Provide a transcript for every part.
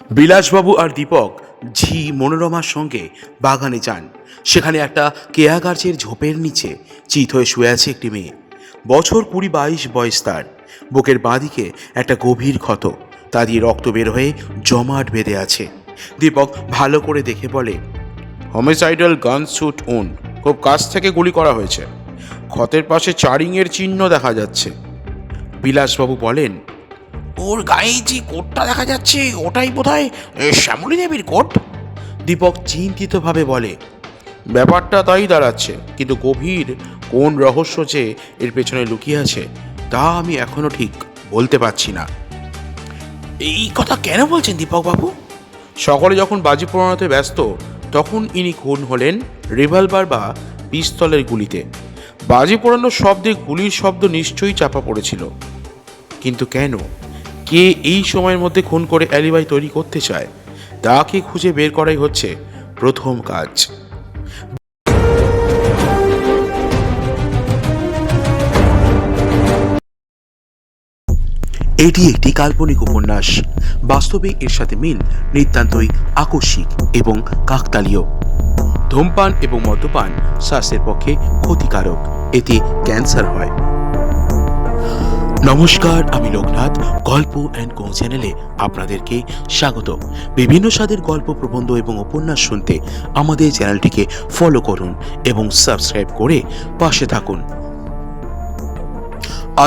বিলাসবাবু আর দীপক ঝি মনোরমার সঙ্গে বাগানে যান। সেখানে একটা কেয়া গাছের ঝোপের নিচে চিত হয়ে শুয়ে আছে একটি মেয়ে। বছর 20-22 বয়স তার। বুকের বাঁদিকে একটা গভীর ক্ষত, তা দিয়ে রক্ত বের হয়ে জমাট বেঁধে আছে। দীপক ভালো করে দেখে বলে, হোমিসাইডাল গান শুট ওন্ড, খুব কাছ থেকে গুলি করা হয়েছে। ক্ষতের পাশে চারিংয়ের চিহ্ন দেখা যাচ্ছে। বিলাসবাবু বলেন, ওর গায়ে যে কোটটা দেখা যাচ্ছে ওটাই বোধহয় শ্যামলী দেবীর কোট। দীপক চিন্তিতভাবে বলে, ব্যাপারটা তাই দাঁড়াচ্ছে, কিন্তু গভীর কোন রহস্য যে এর পেছনে লুকিয়ে আছে তা আমি এখনো ঠিক বলতে পারছি না। এই কথা কেন বলছেন দীপক বাবু? সকলে যখন বাজি পোড়ানোতে ব্যস্ত, তখন ইনি খুন হলেন রিভলভার বা পিস্তলের গুলিতে। বাজি পোড়ানোর শব্দে গুলির শব্দ নিশ্চয়ই চাপা পড়েছিল, কিন্তু কেন, কে এই সময়ের মধ্যে খুন করে অ্যালিবাই তৈরি করতে চায়, তাকে খুঁজে বের করাই হচ্ছে প্রথম কাজ। এটি একটি কাল্পনিক উপন্যাস। বাস্তবে এর সাথে মিল নিতান্তই আকস্মিক এবং কাকতালীয়। ধূমপান এবং মদ্যপান স্বাস্থ্যের পক্ষে ক্ষতিকারক, এতে ক্যান্সার হয়। নমস্কার, আমি লোকনাথ। গল্প অ্যান্ড কো চ্যানেলে আপনাদেরকে স্বাগত। বিভিন্ন স্বাদের গল্প, প্রবন্ধ এবং উপন্যাস শুনতে আমাদের চ্যানেলটিকে ফলো করুন এবং সাবস্ক্রাইব করে পাশে থাকুন।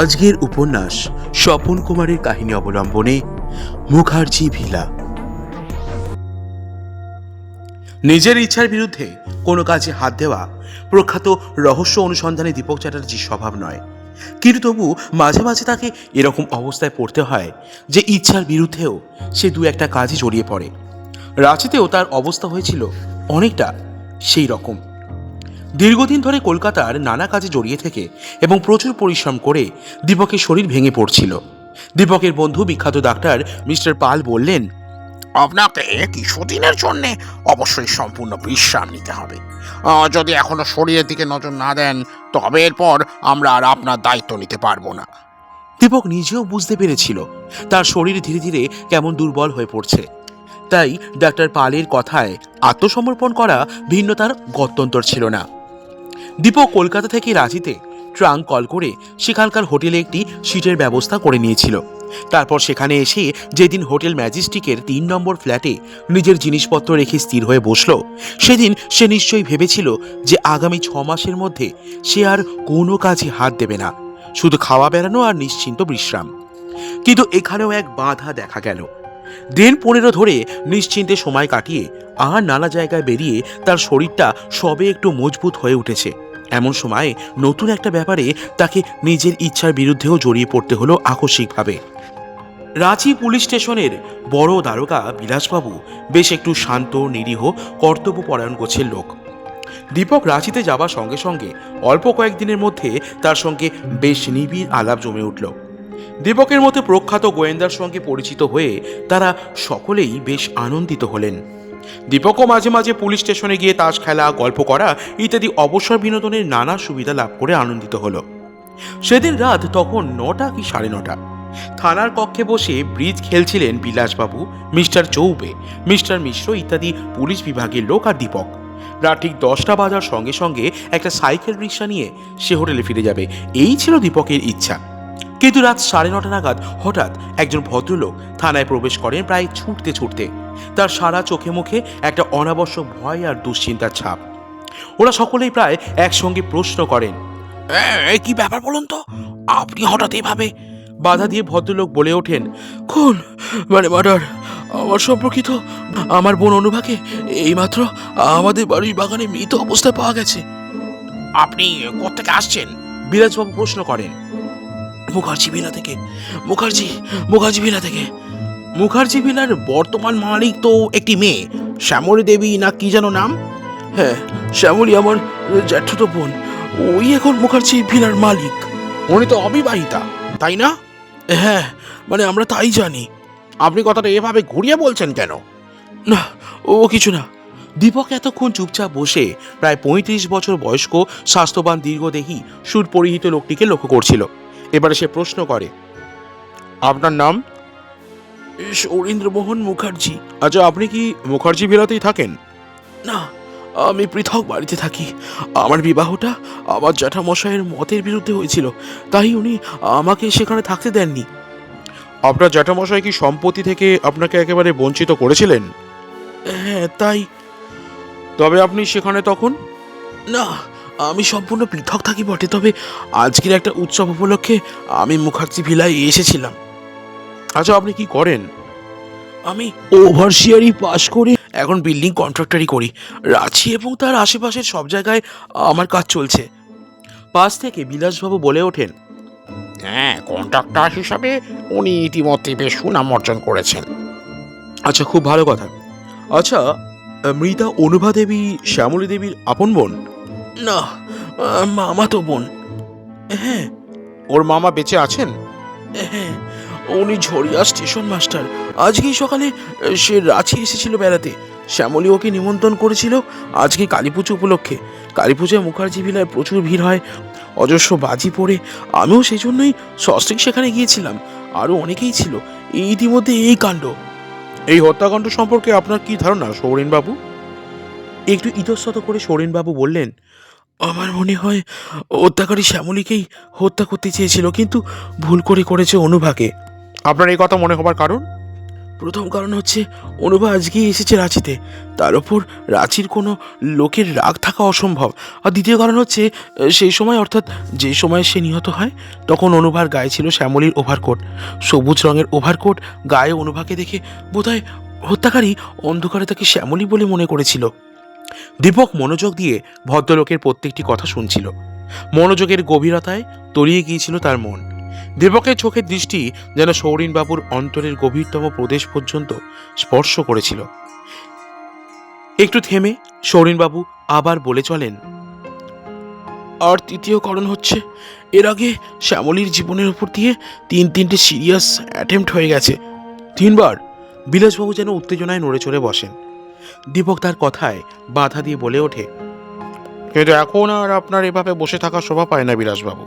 আজকের উপন্যাস স্বপন কুমারের কাহিনী অবলম্বনে মুখার্জি ভিলা। নিজের ইচ্ছার বিরুদ্ধে কোনো কাজে হাত দেওয়া প্রখ্যাত রহস্য অনুসন্ধানে দীপক চ্যাটার্জির স্বভাব নয়, কিন্তু তবু মাঝে মাঝে তাকে এরকম অবস্থায় পড়তে হয় যে ইচ্ছার বিরুদ্ধেও সে দু একটা কাজে জড়িয়ে পড়ে। রাঁচিতেও তার অবস্থা হয়েছিল অনেকটা সেই রকম। দীর্ঘদিন ধরে কলকাতার নানা কাজে জড়িয়ে থেকে এবং প্রচুর পরিশ্রম করে দীপকের শরীর ভেঙে পড়ছিল। দীপকের বন্ধু বিখ্যাত ডাক্তার মিস্টার পাল বললেন, আপনাকে কিছুদিনের জন্য অবশ্যই সম্পূর্ণ বিশ্রাম নিতে হবে। যদি এখনো শরীরের দিকে নজর না দেন তবে এরপর আমরা আর আপনার দায়িত্ব নিতে পারবো না। দীপক নিজেও বুঝতে পেরেছিল তার শরীর ধীরে ধীরে কেমন দুর্বল হয়ে পড়ছে। তাই ডাক্তার পালের কথায় আত্মসমর্পণ করা ভিন্ন তার গত্যন্তর ছিল না। দীপক কলকাতা থেকে রাঁচিতে ট্রাঙ্ক কল করে সেখানকার হোটেলে একটি সিটের ব্যবস্থা করে নিয়েছিল। তারপর সেখানে এসে যেদিন হোটেল ম্যাজেস্টিকের 3 নম্বর ফ্ল্যাটে নিজের জিনিসপত্র রেখে স্থির হয়ে বসল, সেদিন সে নিশ্চয়ই ভেবেছিল যে আগামী 6 মাসের মধ্যে সে আর কোনো কাজে হাত দেবে না, শুধু খাওয়া বেড়ানো আর নিশ্চিন্ত বিশ্রাম। কিন্তু এখানেও এক বাধা দেখা গেল। দিন 15 ধরে নিশ্চিন্তে সময় কাটিয়ে আর নানা জায়গায় বেরিয়ে তার শরীরটা সবে একটু মজবুত হয়ে উঠেছে। এমন সময় নতুন একটা ব্যাপারে তাকে নিজের ইচ্ছার বিরুদ্ধেও জড়িয়ে পড়তে হলো আকস্মিকভাবে। রাঁচি পুলিশ স্টেশনের বড় দারোগা বিলাসবাবু বেশ একটু শান্ত, নিরীহ, কর্তব্যপরায়ণ গোছের লোক। দীপক রাঁচিতে যাবার সঙ্গে সঙ্গে অল্প কয়েকদিনের মধ্যে তার সঙ্গে বেশ নিবিড় আলাপ জমে উঠল। দীপকের মতো প্রখ্যাত গোয়েন্দার সঙ্গে পরিচিত হয়ে তারা সকলেই বেশ আনন্দিত হলেন। দীপকও মাঝে মাঝে পুলিশ স্টেশনে গিয়ে তাস খেলা, গল্প করা ইত্যাদি অবসর বিনোদনের নানা সুবিধা লাভ করে আনন্দিত হলো। সেদিন রাত তখন 9টা কি 9:30। থানার কক্ষে বসে ব্রিজ খেলছিলেন বিলাসবাবু, মিস্টার চৌবে, মিস্টার মিশ্র ইত্যাদি পুলিশ বিভাগের লোক আর দীপক। রাত ঠিক 10টা বাজার সঙ্গে সঙ্গে একটা সাইকেল রিক্সা নিয়ে সে হোটেলে ফিরে যাবে, এই ছিল দীপকের ইচ্ছা। কিন্তু রাত 9:30 নাগাদ হঠাৎ একজন ভদ্রলোক থানায় প্রবেশ করেন প্রায় ছুটতে ছুটতে। তার সারা চোখে মুখে একটা অনাবশ্যক ভয় আর দুশ্চিন্তার ছাপ। ওরা সকলেই প্রায় একসঙ্গে প্রশ্ন করেন, কি ব্যাপার বলুন তো, আপনি হঠাৎ এভাবে? বাধা দিয়ে ভদ্রলোক বলে ওঠেন, খুন মানে মার্ডার। আমার সম্পর্কিত আমার বোন অনুভাকে এইমাত্র আমাদের বাড়ির বাগানে মৃত অবস্থায় পাওয়া গেছে। আপনি কোত্থেকে আসছেন? বিলাসবাবু প্রশ্ন করেন। মুখার্জি ভিলা থেকে। মুখার্জি ভিলা থেকে। মুখার্জি ভিলার বর্তমান মালিক তো একটি মেয়ে, শ্যামলী দেবী না কি যেন নাম? হ্যাঁ, শ্যামলী আমার জ্যাঠতো বোন, ওই এখন মুখার্জি ভিলার মালিক। উনি তো অবিবাহিতা, তাই না? হ্যাঁ, মানে আমরা তাই জানি। আপনি কথাটা এভাবে ঘুরিয়ে বলছেন কেন? না, ও কিছু না। দীপক এতক্ষণ চুপচাপ বসে প্রায় 35 বছর বয়স্ক, স্বাস্থ্যবান, দীর্ঘদেহী, সুট পরিহিত লোকটিকে লক্ষ্য করছিল। এবারে সে প্রশ্ন করে, আপনার নাম? সৌরীন্দ্রমোহন মুখার্জি। আচ্ছা, আপনি কি মুখার্জি ভিলাতেই থাকেন? না, আমি পৃথক বাড়িতে থাকি। আমার বিবাহটা আমার জ্যাঠামশাইয়ের মতের বিরুদ্ধে হয়েছিল, তাই উনি আমাকে সেখানে থাকতে দেননি। আপনার জ্যাঠামশাই কি সম্পত্তি থেকে আপনাকে একেবারে বঞ্চিত করেছিলেন? হ্যাঁ, তাই। তবে আপনি সেখানে তখন? না, আমি সম্পূর্ণ পৃথক থাকি বটে, তবে আজকের একটা উৎসব উপলক্ষে আমি মুখার্জি ভিলায় এসেছিলাম। আচ্ছা, আপনি কি করেন? আমি ওভারসিয়ারি পাশ করে এখন বিল্ডিং কন্ট্রাক্টরি করি। রাঁচি এবং তার আশেপাশের সব জায়গায় আমার কাজ চলছে। পাশ থেকে বিলাসবাবু বলে ওঠেন, হ্যাঁ, কন্ট্রাক্টর হিসাবে উনি ইতিমধ্যে বেশ সুনাম অর্জন করেছেন। আচ্ছা, খুব ভালো কথা। আচ্ছা, মৃতা অনুভা দেবী শ্যামলী দেবীর আপন বোন? না, মামাতো বোন। হ্যাঁ। ওর মামা বেঁচে আছেন? হ্যাঁ, উনি ঝরিয়া স্টেশন মাস্টার। আজকেই সকালে সে রাঁচি এসেছিল বেড়াতে। শ্যামলী ওকে নিমন্ত্রণ করেছিল আজকে কালী পুজো উপলক্ষে। কালী পুজোয় মুখার্জি ভিলায় প্রচুর ভিড় হয়, অজস্র বাজি পড়ে। আমিও সেই জন্যই সস্ত্রীক সেখানে গিয়েছিলাম, আরও অনেকেই ছিল। ইতিমধ্যে এই কাণ্ড। এই হত্যাকাণ্ড সম্পর্কে আপনার কি ধারণা সৌরেনবাবু? একটু ইতস্তত করে সৌরেনবাবু বললেন, আমার মনে হয় হত্যাকারী শ্যামলীকেই হত্যা করতে চেয়েছিল, কিন্তু ভুল করে করেছে অনুভাকে। আপনার এই কথা মনে হবার কারণ? প্রথম কারণ হচ্ছে অনুভা আজকেই এসেছে রাঁচিতে, তার ওপর রাঁচির কোনো লোকের রাগ থাকা অসম্ভব। আর দ্বিতীয় কারণ হচ্ছে সেই সময়, অর্থাৎ যে সময় সে নিহত হয়, তখন অনুভার গায়ে ছিল শ্যামলীর ওভারকোট। সবুজ রঙের ওভারকোট গায়ে অনুভাকে দেখে বোধহয় হত্যাকারী অন্ধকারে তাকে শ্যামলী বলে মনে করেছিল। দীপক মনোযোগ দিয়ে ভদ্রলোকের প্রত্যেকটি কথা শুনছিল। মনোযোগের গভীরতায় তলিয়ে গিয়েছিল তার মন। দীপকের চোখের দৃষ্টি যেন সৌরিনবাবুর অন্তরের গভীরতম প্রদেশ পর্যন্ত স্পর্শ করেছিল। একটু থেমে সৌরিনবাবু আবার বলে চলেন, আর তৃতীয় কারণ হচ্ছে, এর আগে শ্যামলীর জীবনের উপর দিয়ে তিনটে সিরিয়াস অ্যাটেম্প্ট হয়ে গেছে। 3 বার। বিলাসবাবু যেন উত্তেজনায় নড়ে চড়ে বসেন। দীপক তার কথায় বাধা দিয়ে বলে ওঠে, কিন্তু এখন আর আপনার এভাবে বসে থাকা শোভা পায় না বিলাসবাবু।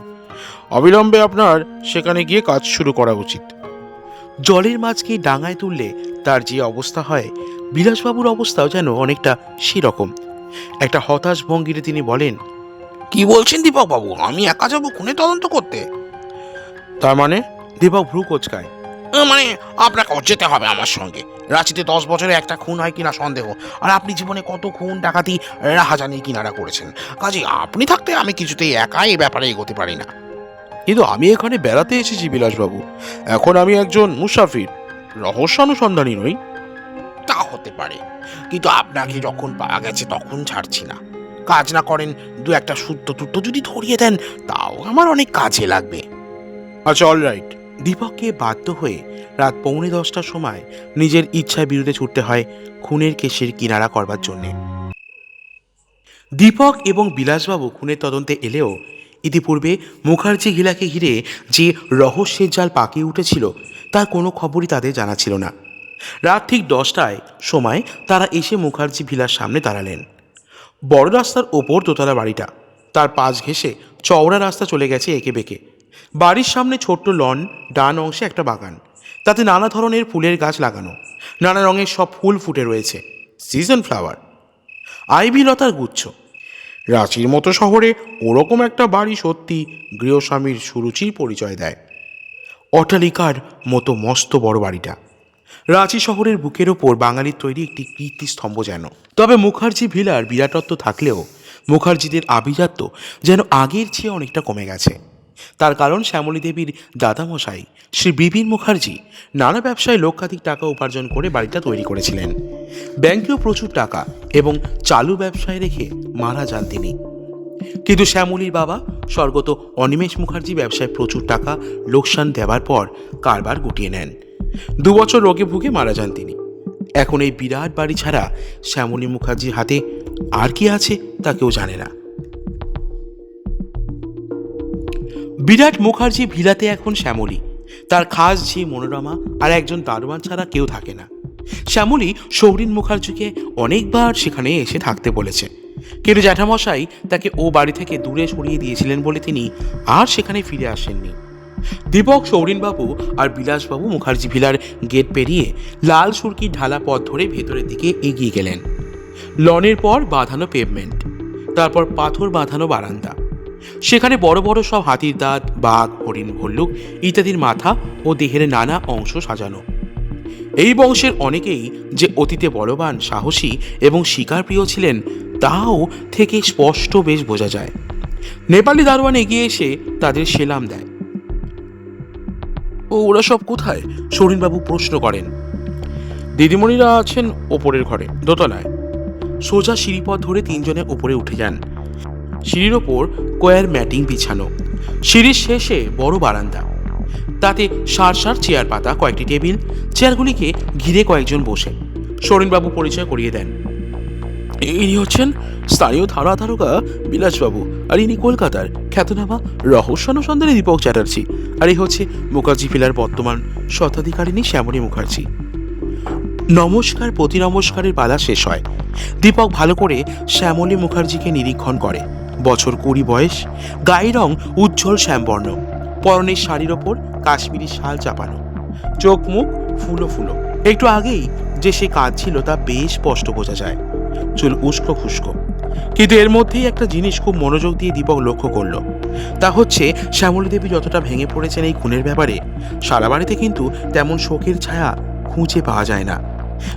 অবিলম্বে আপনার সেখানে গিয়ে কাজ শুরু করা উচিত। জলের মাছকে ডাঙায় তুললে তার যে অবস্থা হয়, বিলাসবাবুর অবস্থাও যেন অনেকটা সেরকম। একটা হতাশ ভঙ্গিতে তিনি বলেন, কি বলছেন দীপক বাবু? আমি একা যাবো খুনে তদন্ত করতে? তার মানে? দীপক ভ্রু কোচকায়। মানে আপনাকেও যেতে হবে আমার সঙ্গে। রাঁচিতে 10 বছরে একটা খুন হয় কিনা সন্দেহ, আর আপনি জীবনে কত খুন ডাকাতি রাহাজানি কিনারা করেছেন। কাজে আপনি থাকতে আমি কিছুতেই একা এই ব্যাপারে এগোতে পারি না। কিন্তু আমি এখানে বেড়াতে এসেছি বিলাসবাবু, এখন আমি একজন মুসাফির, রহস্যানুসন্ধানী নই। তা হতে পারে, কিন্তু আপনাকে যখন পাওয়া গেছে তখন ছাড়ছি না। কাজ না করেন, দু একটা সূত্র টুত্র যদি ধরিয়ে দেন, তাও আমার অনেক কাজে লাগবে। আচ্ছা, অল রাইট। দীপককে বাধ্য হয়ে রাত 9:45টার সময় নিজের ইচ্ছার বিরুদ্ধে ছুটতে হয় খুনের কেসের কিনারা করবার জন্যে। দীপক এবং বিলাসবাবু খুনের তদন্তে এলেও ইতিপূর্বে মুখার্জি ভিলাকে ঘিরে যে রহস্যের জাল পাকিয়ে উঠেছিল, তার কোনো খবরই তাদের জানা ছিল না। রাত ঠিক 10টায় সময় তারা এসে মুখার্জি ভিলার সামনে দাঁড়ালেন। বড় রাস্তার ওপর দোতলা বাড়িটা, তার পাশ ঘেঁষে চওড়া রাস্তা চলে গেছে এঁকে বেঁকে। বাড়ির সামনে ছোট্ট লন, ডান অংশে একটা বাগান, তাতে নানা ধরনের ফুলের গাছ লাগানো। নানা রঙের সব ফুল ফুটে রয়েছে, সিজন ফ্লাওয়ার, আইভি লতার গুচ্ছ। রাঁচির মতো শহরে ওরকম একটা বাড়ি সত্যি গৃহস্বামীর সুরুচির পরিচয় দেয়। অট্টালিকার মতো মস্ত বড় বাড়িটা। রাঁচি শহরের বুকের ওপর বাঙালির তৈরি একটি কীর্তিস্তম্ভ যেন। তবে মুখার্জি ভিলার বিরাটত্ব থাকলেও মুখার্জিদের আভিজাত্য যেন আগের চেয়ে অনেকটা কমে গেছে। তার কারণ শ্যামলী দেবীর দাদামশাই শ্রী বিপিন মুখার্জি নানা ব্যবসায় লক্ষাধিক টাকা উপার্জন করে বাড়িটা তৈরি করেছিলেন। ব্যাংকেও প্রচুর টাকা এবং চালু ব্যবসায় রেখে মারা যান তিনি। কিন্তু শ্যামলীর বাবা স্বর্গত অনিমেষ মুখার্জি ব্যবসায় প্রচুর টাকা লোকসান দেওয়ার পর কারবার গুটিয়ে নেন। 2 বছর রোগে ভুগে মারা যান তিনি। এখন এই বিরাট বাড়ি ছাড়া শ্যামলী মুখার্জির হাতে আর কি আছে তা কেউ জানে না। বিরাট মুখার্জি ভিলাতে এখন শ্যামলী, তার খাস ঝি মনোরমা আর একজন দারোয়ান ছাড়া কেউ থাকে না। শ্যামলী সৌরিন মুখার্জিকে অনেকবার সেখানে এসে থাকতে বলেছে, কিন্তু জ্যাঠামশাই তাকে ও বাড়ি থেকে দূরে সরিয়ে দিয়েছিলেন বলে তিনি আর সেখানে ফিরে আসেননি। দীপক, সৌরিনবাবু আর বিলাসবাবু মুখার্জি ভিলার গেট পেরিয়ে লাল সুরকির ঢালা পথ ধরে ভেতরের দিকে এগিয়ে গেলেন। লনের পর বাঁধানো পেভমেন্ট, তারপর পাথর বাঁধানো বারান্দা, সেখানে বড় বড় সব হাতির দাঁত, বাঘ, হরিণ, ভল্লুক ইত্যাদির মাথা ও দেহের নানা অংশ সাজানো। এই বংশের অনেকেই যে অতীতে বলবান, সাহসী এবং শিকারপ্রিয় ছিলেন তাও থেকে স্পষ্ট বেশ বোঝা যায়। নেপালি দারোয়ান এগিয়ে এসে তাদের সেলাম দেয়। ও ওরা সব কোথায়? সৌরিনবাবু প্রশ্ন করেন। দিদিমণিরা আছেন ওপরের ঘরে, দোতলায়। সোজা সিঁড়িপথ ধরে তিনজনে ওপরে উঠে যান। সিঁড়ির ওপর কয়ার ম্যাটিং বিছানো, সিঁড়ির শেষে বড় বারান্দা, তাতে সার সার চেয়ার পাতা, কয়েকটি টেবিল, চেয়ারগুলিকে ঘিরে কয়েকজন বসে। সৌরিনবাবু পরিচয় করিয়ে দেন। ইনি হচ্ছেন স্থানীয় ধারা ধারকা বিলাসবাবু, আর ইনি কলকাতার খ্যাতনামা রহস্যানুসন্ধানী দীপক চ্যাটার্জি, আর এই হচ্ছে মুখার্জি ভিলার বর্তমান স্বত্বাধিকারিণী শ্যামলী মুখার্জি। নমস্কার প্রতি নমস্কারের পালা শেষ হয়। দীপক ভালো করে শ্যামলী মুখার্জিকে নিরীক্ষণ করে। বছর 20 বয়স, গায়ের রং উজ্জ্বল শ্যামবর্ণ, পরনের শাড়ির ওপর কাশ্মীরি শাল চাপানো, চোখ মুখ ফুলো ফুলো। একটু আগেই যে সে কাজ ছিল তা বেশ স্পষ্ট বোঝা যায়। চুল উস্কো খুস্কো, কিন্তু এর মধ্যেই একটা জিনিস খুব মনোযোগ দিয়ে দীপক লক্ষ্য করলো। তা হচ্ছে শ্যামলী দেবী যতটা ভেঙে পড়েছেন এই খুনের ব্যাপারে, সারা বাড়িতে কিন্তু তেমন শোকের ছায়া খুঁজে পাওয়া যায় না।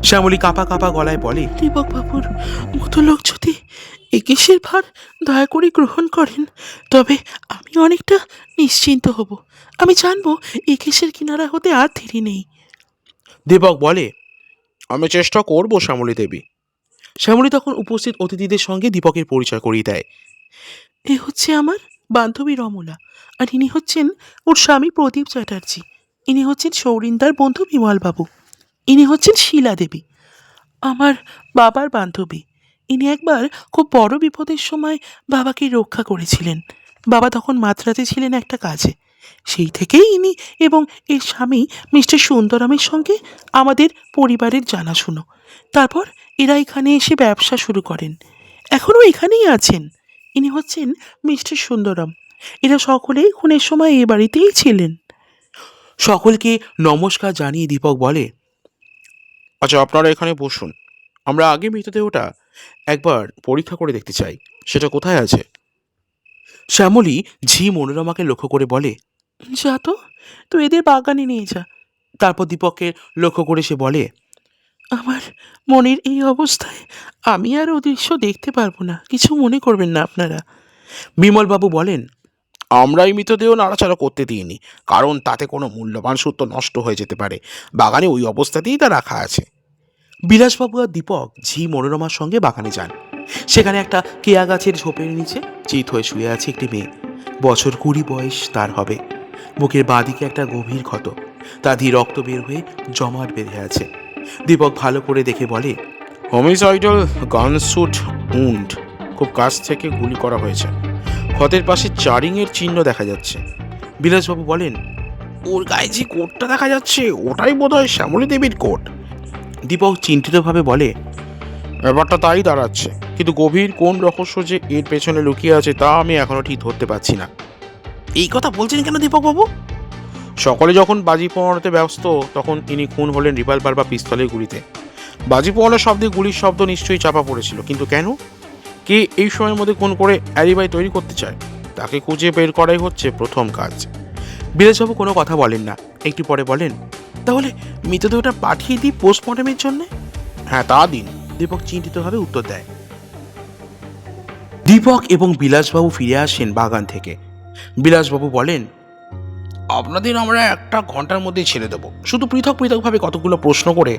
শ্যামলী কাঁপা কাঁপা গলায় বলে, দীপক বাবুর মতো লোক যদি এ কেসের ভার দয়া করে গ্রহণ করেন তবে আমি অনেকটা নিশ্চিন্ত হব। আমি জানবো এ কেসের কিনারা হতে আর দেরি নেই। দীপক বলে, আমি চেষ্টা করব শ্যামলী দেবী। শ্যামলী তখন উপস্থিত অতিথিদের সঙ্গে দীপকের পরিচয় করিয়ে দেয়। এ হচ্ছে আমার বান্ধবী রমলা, আর ইনি হচ্ছেন ওর স্বামী প্রদীপ চ্যাটার্জি। ইনি হচ্ছেন সৌরিন্দার বন্ধু বিমলবাবু। ইনি হচ্ছেন শীলা দেবী, আমার বাবার বান্ধবী। ইনি একবার খুব বড় বিপদের সময় বাবাকে রক্ষা করেছিলেন। বাবা তখন মাত্রাতে ছিলেন একটা কাজে। সেই থেকেই ইনি এবং এর স্বামী মিস্টার সুন্দরামের সঙ্গে আমাদের পরিবারের জানাশুনো। তারপর এরা এখানে এসে ব্যবসা শুরু করেন, এখনও এখানেই আছেন। ইনি হচ্ছেন মিস্টার সুন্দরাম। এরা সকলেই খুনের সময় এ বাড়িতেই ছিলেন। সকলকে নমস্কার জানিয়ে দীপক বলে, আচ্ছা আপনারা এখানে বসুন, আমরা আগে মৃতদেহটা একবার পরীক্ষা করে দেখতে চাই। সেটা কোথায় আছে? শ্যামলী ঝি মনোরমাকে লক্ষ্য করে বলে, যা তো, তুই এদের বাগানে নিয়ে যা। তারপর দীপককে লক্ষ্য করে সে বলে, আমার মনের এই অবস্থায় আমি আর ও দৃশ্য দেখতে পারবো না, কিছু মনে করবেন না আপনারা। বিমলবাবু বলেন, আমরা এই মৃতদেহ নাড়াচাড়া করতে দিইনি, কারণ তাতে কোনো মূল্যবান সূত্র নষ্ট হয়ে যেতে পারে। বাগানে ওই অবস্থাতেই তা রাখা আছে। বিলাসবাবু আর দীপক ঝি মনোরমার সঙ্গে বাগানে যান। সেখানে একটা কেয়া গাছের ঝোপের নিচে চিত হয়ে শুয়ে আছে একটি মেয়ে। বছর 20 বয়স তার হবে। বুকের বাঁদিকে একটা গভীর ক্ষত, তা দিয়ে রক্ত বের হয়ে জমাট বেঁধে আছে। দীপক ভালো করে দেখে বলে, হোমিসাইডাল গানশুট উন্ড, খুব কাছ থেকে গুলি করা হয়েছে। ক্ষতের পাশে চারিংয়ের চিহ্ন দেখা যাচ্ছে। বিলাসবাবু বলেন, ওর গায়ে যে কোটটা দেখা যাচ্ছে ওটাই বোধহয় শ্যামলী দেবীর কোট। দীপক চিন্তিতভাবে বলে, ব্যাপারটা তাই দাঁড়াচ্ছে, কিন্তু গভীর কোন রহস্য যে এর পেছনে লুকিয়ে আছে তা আমি এখনো ঠিক ধরতে পারছি না। এই কথা বলছেন কেন দীপকবাবু? সকলে যখন বাজি পোড়ানোতে ব্যস্ত তখন ইনি খুন হলেন রিভলভার বা পিস্তলের গুলিতে। বাজি পোড়ানোর শব্দে গুলির শব্দ নিশ্চয়ই চাপা পড়েছিল, কিন্তু কেন? কে এই সময়ের মধ্যে খুন করে অ্যালিবাই তৈরি করতে চায়, তাকে খুঁজে বের করাই হচ্ছে প্রথম কাজ। বিলাসবাবু কোনো কথা বলেন না। একটু পরে বলেন, তাহলে মৃতদেহটা পাঠিয়ে দিই পোস্টমর্টমের জন্য? হ্যাঁ তা দিন, দীপক চিন্তিতভাবে উত্তর দেয়। দীপক এবং বিলাসবাবু ফিরে আসেন বাগান থেকে। বিলাসবাবু বলেন, আপনাদের আমরা 1 ঘন্টার মধ্যে ছেড়ে দেবো। শুধু পৃথক পৃথকভাবে কতগুলো প্রশ্ন করে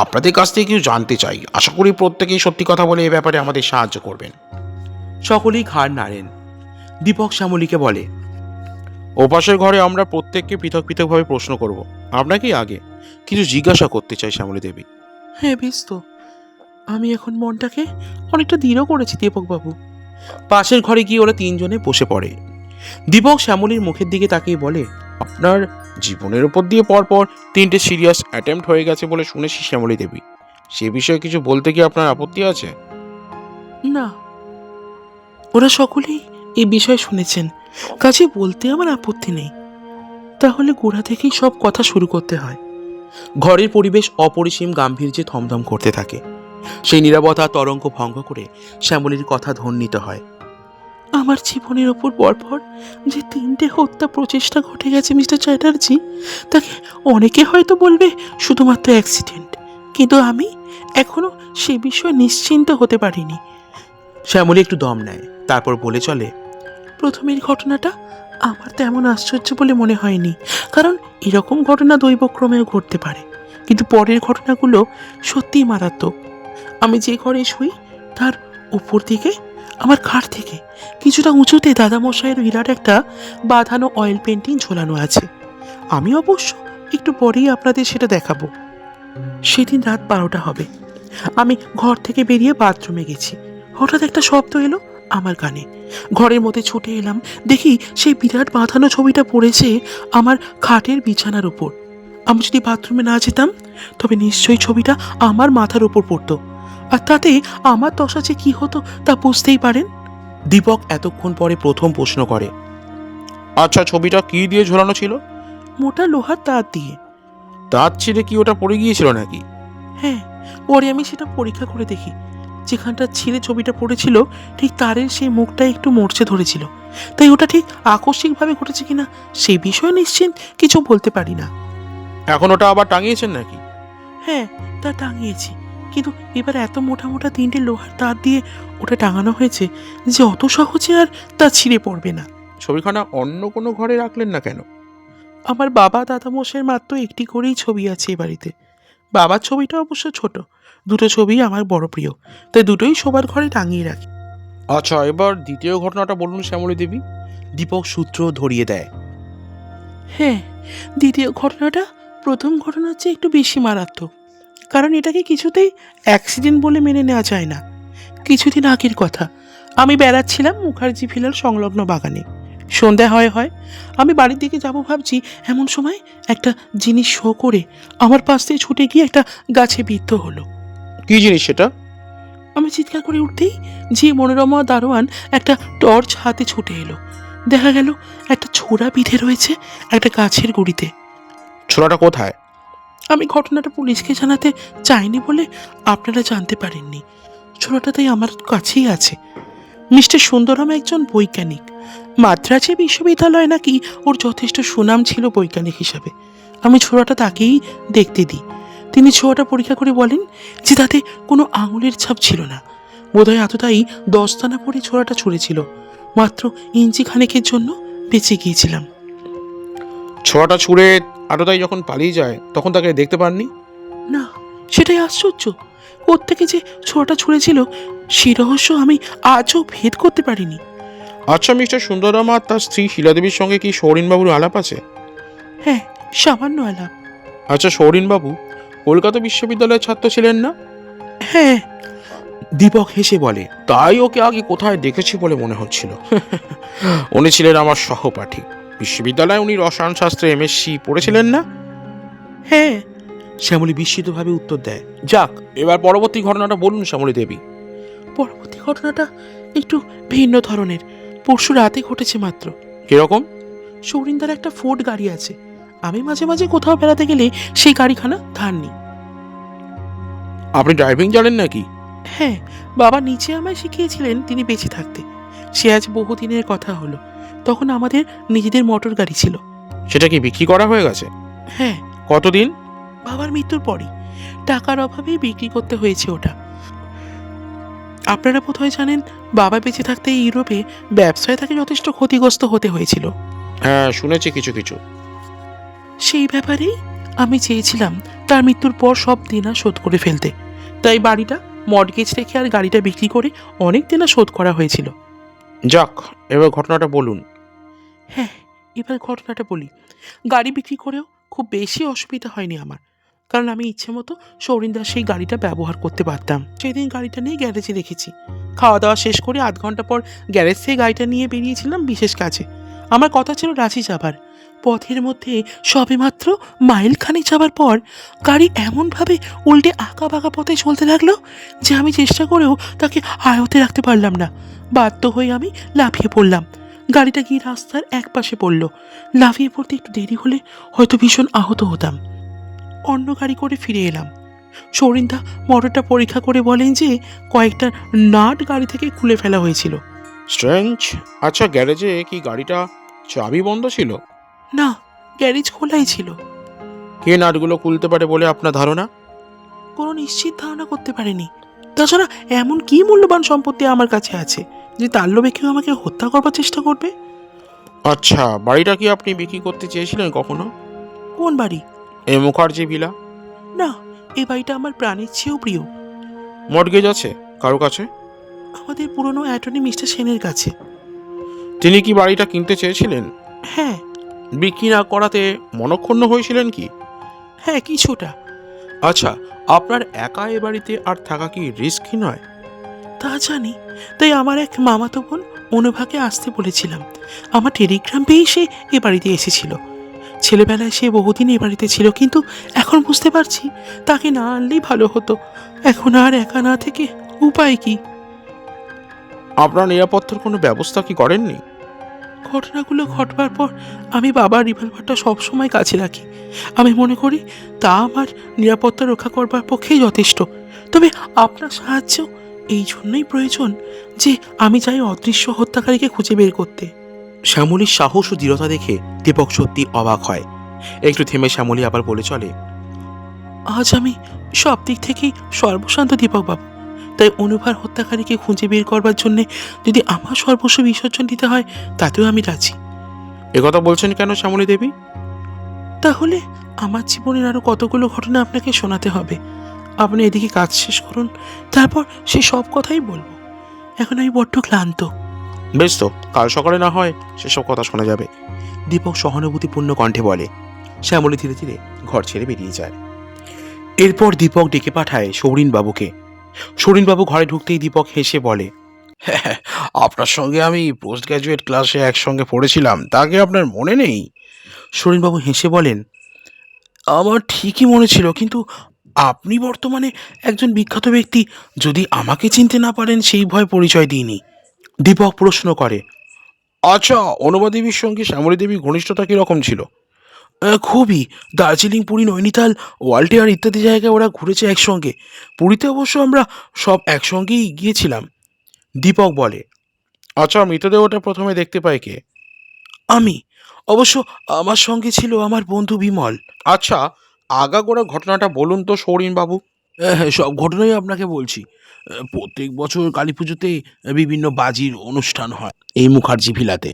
আপনাদের কাছ থেকে কিছু জানতে চাই। আশা করি প্রত্যেকেই সত্যি কথা বলে এ ব্যাপারে আমাদের সাহায্য করবেন। সকলেই ঘাড় নাড়েন। দীপক শ্যামলীকে বলে, ওপাশের ঘরে আমরা প্রত্যেককে পৃথক পৃথকভাবে প্রশ্ন করব। আপনাকেই আগে কিছু জিজ্ঞাসা করতে চাই শ্যামলী দেবী। হ্যাঁ বেশ তো, আমি এখন মনটাকে অনেকটা দৃঢ় করেছি দীপকবাবু। পাশের ঘরে গিয়ে ওরা তিনজনে বসে পড়ে। দীপক শ্যামলীর মুখের দিকে তাকিয়ে বলে, আপনার জীবনের উপর দিয়ে পরপর 3টে সিরিয়াস অ্যাটেম্প্ট হয়ে গেছে বলে শুনেছি শ্যামলী দেবী, সে বিষয়ে কিছু বলতে কি আপনার আপত্তি আছে? না, ওরা সকলেই এই বিষয়ে শুনেছেন, কাজে বলতে আমার আপত্তি নেই। তাহলে গোড়া থেকেই সব কথা শুরু করতে হয়। ঘরের পরিবেশ অপরিসীম গাম্ভীর্যে থমথম করতে থাকে। সেই নীরবতা তরঙ্গ ভঙ্গ করে শ্যামলীর কথা ধ্বনিত হয়। আমার জীবনের ওপর পরপর যে 3টে হত্যা প্রচেষ্টা ঘটে গেছে মিস্টার চ্যাটার্জি, তাকে অনেকে হয়তো বলবে শুধুমাত্র অ্যাক্সিডেন্ট, কিন্তু আমি এখনো সে বিষয়ে নিশ্চিন্ত হতে পারিনি। শ্যামলী একটু দম নেয়, তারপর বলে চলে, প্রথমের ঘটনাটা আমার তেমন আশ্চর্য বলে মনে হয়নি, কারণ এরকম ঘটনা দৈবক্রমেও ঘটতে পারে, কিন্তু পরের ঘটনাগুলো সত্যিই মারাত্মক। আমি যে ঘরে শুই তার উপর দিকে আমার খাট থেকে কিছুটা উঁচুতে দাদামশাইয়ের বিরাট একটা বাঁধানো অয়েল পেন্টিং ঝোলানো আছে। আমি অবশ্য একটু পরেই আপনাদের সেটা দেখাবো। সেদিন রাত 12টা হবে। আমি ঘর থেকে বেরিয়ে বাথরুমে গেছি। হঠাৎ একটা শব্দ এলো আমার কানে। ঘরের মধ্যে ছুটে এলাম, দেখি সেই বিরাট বাঁধানো ছবিটা পড়েছে আমার খাটের বিছানার উপর। আমি যদি বাথরুমে না যেতাম তবে নিশ্চয়ই ছবিটা আমার মাথার উপর পড়তো, আর তাতে আমার দশা যে কি হতো তা বুঝতেই পারেন। দীপক এতক্ষণ পরে প্রথম প্রশ্ন করে, আচ্ছা, ছবিটা কি দিয়ে ঝোলানো ছিল? মোটা লোহার তার দিয়ে। দাঁত ছিঁড়ে কি ওটা পড়ে গিয়েছিল নাকি? হ্যাঁ, পরে আমি সেটা পরীক্ষা করে দেখি। যেখানটা ছিঁড়ে ছবিটা পড়েছিল ঠিক তারের সেই মুখটা একটু মরচে ধরেছিল, তাই ওটা ঠিক আকস্মিকভাবে ঘটেছে কিনা সেই বিষয়ে নিশ্চিত কিছু বলতে পারি না। এখন ওটা আবার টাঙিয়েছেন নাকি? হ্যাঁ, তা টাঙিয়েছি, কিন্তু এবার এত মোটা মোটা 3টে লোহার তার দিয়ে ওটা টাঙানো হয়েছে যে অত সহজে আর তা ছিঁড়ে পড়বে না। ছবিখানা অন্য কোনো ঘরে রাখলেন না কেন? আমার বাবা দাদামশাইয়ের মাত্র একটি করেই ছবি আছে এ বাড়িতে। বাবার ছবিটা অবশ্য ছোট, দুটো ছবি আমার বড় প্রিয়, তাই দুটোই শোবার ঘরে টাঙিয়ে রাখি। আচ্ছা, এবার দ্বিতীয় ঘটনাটা বলুন শ্যামলী দেবী। দীপক সূত্র ধরিয়ে দেয়। হ্যাঁ, দ্বিতীয় ঘটনাটা প্রথম ঘটনার চেয়ে একটু বেশি মারাত্মক, কারণ এটাকে কিছুতেই অ্যাক্সিডেন্ট বলে মেনে নেওয়া যায় না। কিছুদিন আগের কথা, আমি বেড়াচ্ছিলাম মুখার্জি ভিলার সংলগ্ন বাগানে। সন্ধ্যা হয় আমি বাড়ির দিকে যাব ভাবছি, এমন সময় একটা জিনিস শো করে আমার পাশ থেকে ছুটে গিয়ে একটা গাছে বিদ্ধ হলো। কি জিনিস সেটা? আমি চিৎকার করে উঠতেই যে মনোরমা দারোয়ান একটা টর্চ হাতে ছুটে এলো। দেখা গেল একটা ছোড়া বিঁধে রয়েছে একটা গাছের গুড়িতে। ছোড়াটা কোথায়? আমি ঘটনাটা পুলিশকে জানাতে চাইনি বলে আপনারা জানতে পারেননি। ছোড়াটা তাই আমার কাছেই আছে। মিস্টার সুন্দরম একজন বৈজ্ঞানিক। মাদ্রাজে বিশ্ববিদ্যালয়ে নাকি ওর যথেষ্ট সুনাম ছিল বৈজ্ঞানিক হিসাবে। আমি ছোড়াটা তাকেই দেখতে দিই। তিনি ছোঁয়াটা পরীক্ষা করে বলেন যে তাতে কোনো আঙুলের ছাপ ছিল না। বোধহয় এতটাই দস্তানা পরে ছোড়াটা ছুঁড়েছিল। মাত্র ইঞ্চি খানেকের জন্য বেঁচে গিয়েছিলাম। ছোড়াটা ছুঁড়ে আততায়ী যখন পালিয়ে যায় তখন তাকে দেখতে পাননি? না, সেটাই আশ্চর্য। কোত্থেকে যে ছোঁয়াটা ছুঁড়েছিল সে রহস্য আমি আজও ভেদ করতে পারিনি। আচ্ছা, মিস্টার সুন্দরম আর তার স্ত্রী শিলাদেবীর সঙ্গে কি সৌরিনবাবুর আলাপ আছে? হ্যাঁ, সামান্য আলাপ। আচ্ছা, সৌরিনবাবু কলকাতা বিশ্ববিদ্যালয়ের ছাত্র ছিলেন না? হ্যাঁ, দীপক হেসে বলে, তাই ওকে আগে কোথায় দেখেছি বলে মনে হচ্ছিল। উনি ছিলেন আমার সহপাঠী। বিশ্ববিদ্যালয়ে উনি রসায়ন শাস্ত্রে এমএসসি পড়েছিলেন না? হ্যাঁ, শ্যামলী বিস্মিতভাবে উত্তর দেয়। যাক, এবার পরবর্তী ঘটনাটা বলুন শ্যামলী দেবী। পরবর্তী ঘটনাটা একটু ভিন্ন ধরনের। পরশু রাতে ঘটেছে মাত্র। কিরকম? সৌরিন্দার একটা ফোর্ড গাড়ি আছে। আমি মাঝে মাঝে কোথাও বেড়াতে গেলে সেই গাড়িখানা ধার নিই। আপনি ড্রাইভিং জানেন নাকি? হ্যাঁ, বাবা নিচে আমায় শিখিয়েছিলেন তিনি বেঁচে থাকতে। সে আজ বহুদিনের কথা হলো। তখন আমাদের নিজেদের মোটর গাড়ি ছিল। সেটা কি বিক্রি করা হয়ে গেছে? হ্যাঁ, কতদিন? বাবার মৃত্যুর পরই। টাকার অভাবেই বিক্রি করতে হয়েছে ওটা। আপনারা বোধহয় জানেন, বাবা বেঁচে থাকতে ইউরোপে ব্যবসায় তাকে যথেষ্ট ক্ষতিগ্রস্ত হতে হয়েছিল। হ্যাঁ, শুনেছি কিছু কিছু। সেই ব্যাপারেই আমি চেয়েছিলাম তার মৃত্যুর পর সব দেনা শোধ করে ফেলতে। তাই বাড়িটা মর্টগেজ রেখে আর গাড়িটা বিক্রি করে অনেক দেনা শোধ করা হয়েছিল। যাক, এবার ঘটনাটা বলুন। হ্যাঁ, এবার ঘটনাটা বলি। গাড়ি বিক্রি করেও খুব বেশি অসুবিধা হয়নি আমার, কারণ আমি ইচ্ছে মতো সৌরিন্দার সেই গাড়িটা ব্যবহার করতে পারতাম। সেদিন গাড়িটা নিয়ে গ্যারেজে রেখেছি। খাওয়া দাওয়া শেষ করে 8 ঘন্টা পর গ্যারেজ থেকে গাড়িটা নিয়ে বেরিয়েছিলাম বিশেষ কাজে। আমার কথা ছিল রাঁচি যাবার। পথের মধ্যে সবেমাত্র মাইলখানি যাবার পর গাড়ি এমনভাবে উল্টে আঁকা বাঁকা পথে চলতে লাগলো যে আমি চেষ্টা করেও তাকে আয়ত্তে রাখতে পারলাম না। বাধ্য হয়ে আমি লাফিয়ে পড়লাম। গাড়িটা গিয়ে রাস্তার এক পাশে পড়ল। লাফিয়ে পড়তে একটু দেরি হলে হয়তো ভীষণ আহত হতাম। অন্য গাড়ি করে ফিরে এলাম। সৌরিনদা মোটরটা পরীক্ষা করে বলেন যে কয়েকটা নাট গাড়ি থেকে খুলে ফেলা হয়েছিল। স্ট্রেঞ্জ। আচ্ছা, গ্যারেজে কি গাড়িটা চাবি বন্ধ ছিল? না, গ্যারেজ খোলাই ছিল। কে নাটগুলো খুলতে পারে বলে আপনার ধারণা? কোনো নিশ্চিত ধারণা করতে পারেনি। তাছাড়া এমন কি মূল্যবান সম্পত্তি আমার কাছে আছে যে তার লোভে কেউ আমাকে হত্যা করবার চেষ্টা করবে? আচ্ছা, বাড়িটা কি আপনি বিক্রি করতে চেয়েছিলেন কখনো? কোন বাড়ি? এই মুখার্জি ভিলা। না, এই বাড়িটা আমার প্রাণের চেয়েও প্রিয়। মর্টগেজ আছে কারো কাছে? আমাদের পুরনো অ্যাটর্নি মিস্টার সেনের কাছে। তিনি কি বাড়িটা কিনতে চেয়েছিলেন? হ্যাঁ। বিক্রি না করাতে মনক্ষুণ্ণ হয়েছিলেন কি? হ্যাঁ, কিছুটা। আচ্ছা, আপনার একা এ বাড়িতে আর থাকা কি রিস্কি নয়? তা জানি, তাই আমার এক মামাতো বোন অনুভাকে আসতে বলেছিলাম। আমার টেলিগ্রাম পেয়েই সে এ বাড়িতে এসেছিল। ছেলেবেলায় সে বহুদিন এ বাড়িতে ছিল, কিন্তু এখন বুঝতে পারছি তাকে না আনলেই ভালো হতো। এখন আর একা না থেকে উপায় কি? আপনার নিরাপত্তার কোনো ব্যবস্থা কি করেননি? ঘটনাগুলো ঘটবার পর আমি বাবার রিভলভারটা সবসময় কাছে রাখি। আমি মনে করি তা আমার নিরাপত্তা রক্ষা করবার পক্ষেই যথেষ্ট। তবে আপনার সাহায্য এই জন্যই প্রয়োজন যে আমি চাই অদৃশ্য হত্যাকারীকে খুঁজে বের করতে। শ্যামলীর সাহস ও দৃঢ়তা দেখে দীপক সত্যি অবাক হয়। একটু থেমে শ্যামলী আবার বলে চলে, আজ আমি সব দিক থেকেই সর্বশান্ত দীপকবাবু। তাই অনুভার হত্যাকারীকে খুঁজে বের করবার জন্যে যদি আমার সর্বস্ব বিসর্জন দিতে হয় তাতেও আমি রাজি। একথা বলছেন কেন শ্যামলী দেবী? তাহলে আমার জীবনের আরও কতগুলো ঘটনা আপনাকে শোনাতে হবে। আপনি এদিকে কাজ শেষ করুন, তারপর সে সব কথাই বলবো। এখন আমি বড্ড ক্লান্ত। বেশ তো, কাল সকালে না হয় সেসব কথা শোনা যাবে, দীপক সহানুভূতিপূর্ণ কণ্ঠে বলে। শ্যামলী ধীরে ধীরে ঘর ছেড়ে বেরিয়ে যায়। এরপর দীপক ডেকে পাঠায় সৌরিনবাবুকে। সৌরিনবাবু ঘরে ঢুকতেই দীপক হেসে বলে, হ্যাঁ, আপনার সঙ্গে আমি পোস্ট গ্র্যাজুয়েট ক্লাসে একসঙ্গে পড়েছিলাম, তাকে আপনার মনে নেই? সৌরিনবাবু হেসে বলেন, আমার ঠিকই মনে ছিল, কিন্তু আপনি বর্তমানে একজন বিখ্যাত ব্যক্তি, যদি আমাকে চিনতে না পারেন সেই ভয় পরিচয় দিইনি। দীপক প্রশ্ন করে, আচ্ছা, অনুমা দেবীর সঙ্গে শ্যামলী দেবীর ঘনিষ্ঠতা কীরকম ছিল? খুবই। দার্জিলিং, পুরী, নৈনিতাল, ওয়ালটেয়ার ইত্যাদি জায়গায় ওরা ঘুরেছে একসঙ্গে। পুরীতে অবশ্য আমরা সব একসঙ্গেই গিয়েছিলাম। দীপক বলে, আচ্ছা, মৃতদেহটা প্রথমে দেখতে পায় কে? আমি। অবশ্য আমার সঙ্গে ছিল আমার বন্ধু বিমল। আচ্ছা, আগাগোড়া ঘটনাটা বলুন তো সৌরিনবাবু। হ্যাঁ, সব ঘটনাই আপনাকে বলছি। প্রত্যেক বছর কালী পুজোতে বিভিন্ন বাজির অনুষ্ঠান হয় এই মুখার্জি ভিলাতে।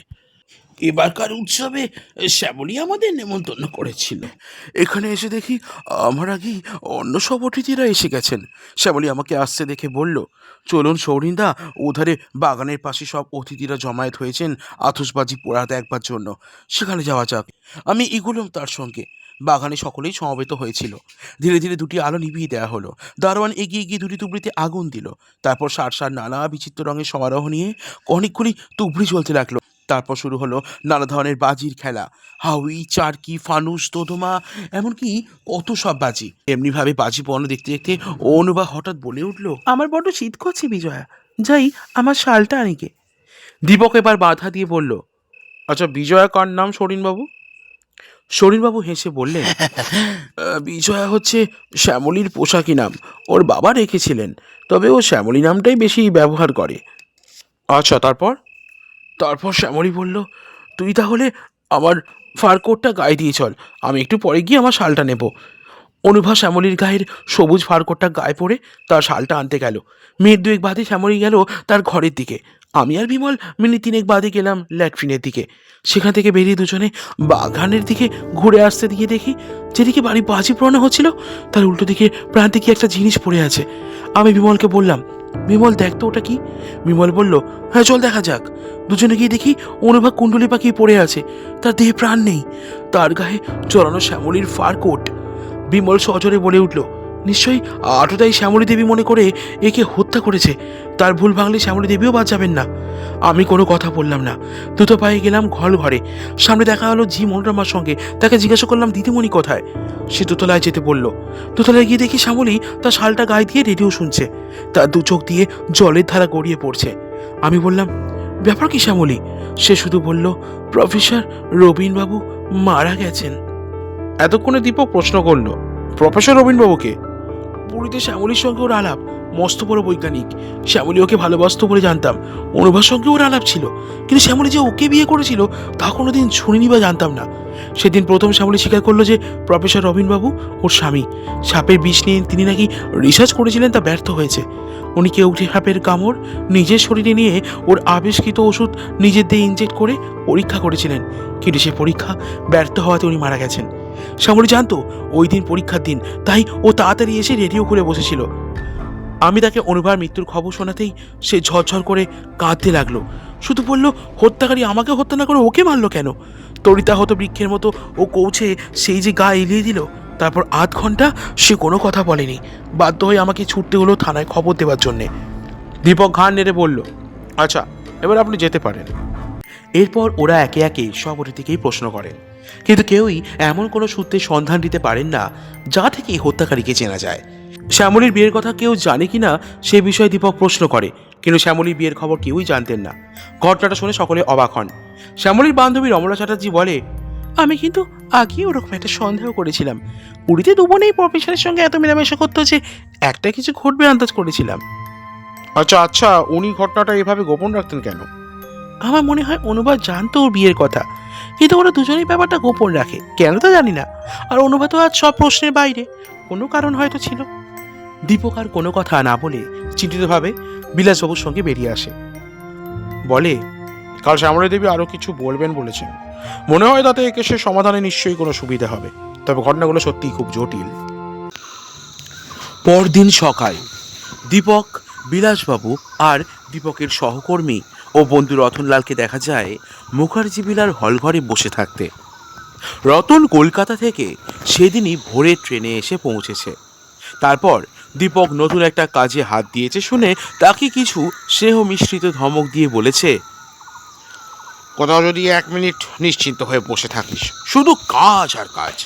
এবারকার উৎসবে শ্যামলী আমাদের নেমন্তন্ন করেছিল। এখানে এসে দেখি আমার আগেই অন্য সব অতিথিরা এসে গেছেন। শ্যামলী আমাকে আসতে দেখে বলল, চলুন সৌরিনদা, ওধারে বাগানের পাশে সব অতিথিরা জমায়েত হয়েছেন আতশবাজি পোড়া দেখবার জন্য, সেখানে যাওয়া যাক। আমি এগুলোম তার সঙ্গে। বাগানে সকলেই সমবেত হয়েছিল। ধীরে ধীরে দুটি আলো নিভিয়ে দেওয়া হলো। দারোয়ান এগিয়ে গিয়ে দুটি তুবড়িতে আগুন দিল। তারপর সার সার নানা বিচিত্র রঙের সমারোহ নিয়ে অনেকগুলি তুবড়ি জ্বলতে লাগলো। তারপর শুরু হলো নানা ধরনের বাজির খেলা, হাউই, চারকি, ফানুস, দোদমা, এমনকি কত সব বাজি। এমনিভাবে বাজি পণ্য দেখতে দেখতে অনুভা হঠাৎ বলে উঠল, আমার বড্ড শীত করছে বিজয়া, যাই আমার শালটা আনিকে। দীপক এবার বাধা দিয়ে বলল, আচ্ছা, বিজয়া কার নাম সৌরিনবাবু? সৌরিনবাবু হেসে বললেন, বিজয়া হচ্ছে শ্যামলীর পোশাকি নাম, ওর বাবা রেখেছিলেন, তবে ও শ্যামলী নামটাই বেশি ব্যবহার করে। আচ্ছা, তারপর? তারপর শ্যামলী বলল, তুই তাহলে আমার ফারকোটটা গায়ে দিয়ে চল, আমি একটু পরে গিয়ে আমার শালটা নেব। অনুভা শ্যামলীর গায়ের সবুজ ফারকোটটা গায়ে পরে তার শালটা আনতে গেল। মিনিট দুয়েক বাদে শ্যামলী গেল তার ঘরের দিকে। আমি আর বিমল মিনিট তিনেক বাদে গেলাম ল্যাট্রিনের দিকে। সেখান থেকে বেরিয়ে দুজনে বাগানের দিকে ঘুরে আসতে দিয়ে দেখি যেদিকে বাড়ি বাজি পোড়ানো হচ্ছিল তার উল্টো দিকে প্রান্তে কি একটা জিনিস পড়ে আছে। আমি বিমলকে বললাম, বিমল দেখ তো ওটা কি? বিমল বলল, হ্যাঁ চল দেখা যাক। দুজনে গিয়ে দেখি অনুভা কুণ্ডলি পাখি পড়ে আছে, তার দেহে প্রাণ নেই, তার গায়ে চড়ানো শ্যামলীর ফার কোট। বিমল সজোরে বলে উঠল, নিশ্চয়ই আটোটাই শ্যামলী দেবী মনে করে একে হত্যা করেছে, তার ভুল ভাঙলে শ্যামলী দেবীও বাদ যাবেন না। আমি কোনো কথা বললাম না, দুটো পায়ে গেলাম ঘরে। সামনে দেখা হলো জি মনোরমার সঙ্গে। তাকে জিজ্ঞাসা করলাম দিদিমণি কোথায়। সে দোতলায় যেতে বলল। দোতলায় গিয়ে দেখি শ্যামলী তার শালটা গায়ে দিয়ে রেডিও শুনছে, তার দু চোখ দিয়ে জলের ধারা গড়িয়ে পড়ছে। আমি বললাম, ব্যাপার কি শ্যামলী? সে শুধু বলল, প্রফেসর রবিনবাবু মারা গেছেন। এতক্ষণে দীপক প্রশ্ন করল, প্রফেসর রবিনবাবুকে? পুরীতে শ্যামলীর সঙ্গে ওর আলাপ, মস্ত বড় বৈজ্ঞানিক। শ্যামলী ওকে ভালোবাসত বলে জানতাম, অনুভার সঙ্গে ওর আলাপ ছিল, কিন্তু শ্যামলী যে ওকে বিয়ে করেছিল তা কোনোদিন শুনিনি বা জানতাম না। সেদিন প্রথম শ্যামলী স্বীকার করলো যে প্রফেসর রবিনবাবু ওর স্বামী। সাপের বিষ নিয়ে তিনি নাকি রিসার্চ করেছিলেন, তা ব্যর্থ হয়েছে। উনি কেউটে সাপের কামড় নিজের শরীরে নিয়ে ওর আবিষ্কৃত ওষুধ নিজের দিয়ে ইনজেক্ট করে পরীক্ষা করেছিলেন, কিন্তু সে পরীক্ষা ব্যর্থ হওয়াতে উনি মারা গেছেন। শ্যামলী জানতো ওই দিন পরীক্ষার দিন, তাই ও তাড়াতাড়ি এসে রেডিও খুলে বসেছিল। আমি তাকে অনুভার মৃত্যুর খবর শোনাতেই সে ঝরঝর করে কাঁদতে লাগলো। শুধু বলল, হত্যাকারী আমাকে হত্যা না করে ওকে মারলো কেন? তরিতাহত বৃক্ষের মতো ও কৌছে সেই যে গা এলিয়ে দিল। তারপর আধ ঘন্টা সে কোনো কথা বলেনি। বাধ্য হয়ে আমাকে ছুটতে হলো থানায় খবর দেওয়ার জন্যে। দীপক ঘাড় নেড়ে বলল, আচ্ছা, এবার আপনি যেতে পারেন। এরপর ওরা একে একে সব অতিথিকেই প্রশ্ন করেন, কিন্তু কেউই এমন কোনো সূত্রের সন্ধান দিতে পারেন না যা থেকে এই হত্যাকারীকে চেনা যায়। শ্যামলীর বিয়ের কথা কেউ জানে কি না সে বিষয়ে দীপক প্রশ্ন করে, কিন্তু শ্যামলীর বিয়ের খবর কেউই জানতেন না। ঘটনাটা শুনে সকলে অবাক হন। শ্যামলীর বান্ধবী রমলা চ্যাটার্জি বলে, আমি কিন্তু আগেই ওরকম একটা সন্দেহ করেছিলাম। পুরীতে দুবনেই প্রফেসরের সঙ্গে এত মেলামেশা করতো যে একটা কিছু ঘটবে আন্দাজ করেছিলাম। আচ্ছা, উনি ঘটনাটা এভাবে গোপন রাখতেন কেন? আমার মনে হয় অনুভা জানতো ওর বিয়ের কথা, কিন্তু ওরা দুজনেই ব্যাপারটা গোপন রাখে, কেন তা জানি না। আর অনুভা তো আজ সব প্রশ্নের বাইরে, কোনো কারণ হয়তো ছিল। দীপক আর কোনো কথা না বলে চিন্তিতভাবে বিলাসবাবুর সঙ্গে বেরিয়ে আসে। বলে, কাল শ্যামলী দেবী আরো কিছু বলবেন বলেছেন। মনে হয় তাতে এই কেসের সমাধানে নিশ্চয়ই কোনো সুবিধা হবে, তবে ঘটনাগুলো সত্যিই খুব জটিল। পরদিন সকাল দীপক, বিলাসবাবু আর দীপকের সহকর্মী ও বন্ধু রতনলালকে দেখা যায় মুখার্জি বিলার হলঘরে বসে থাকতে। রতন কলকাতা থেকে সেদিনই ভোরের ট্রেনে এসে পৌঁছেছে। তারপর দীপক নতুন একটা কাজে হাত দিয়েছে শুনে তাকে কিছু স্নেহ মিশ্রিত ধমক দিয়ে বলেছে, কোথাও যদি 1 মিনিট নিশ্চিন্ত হয়ে বসে থাকিস, শুধু কাজ আর কাজ,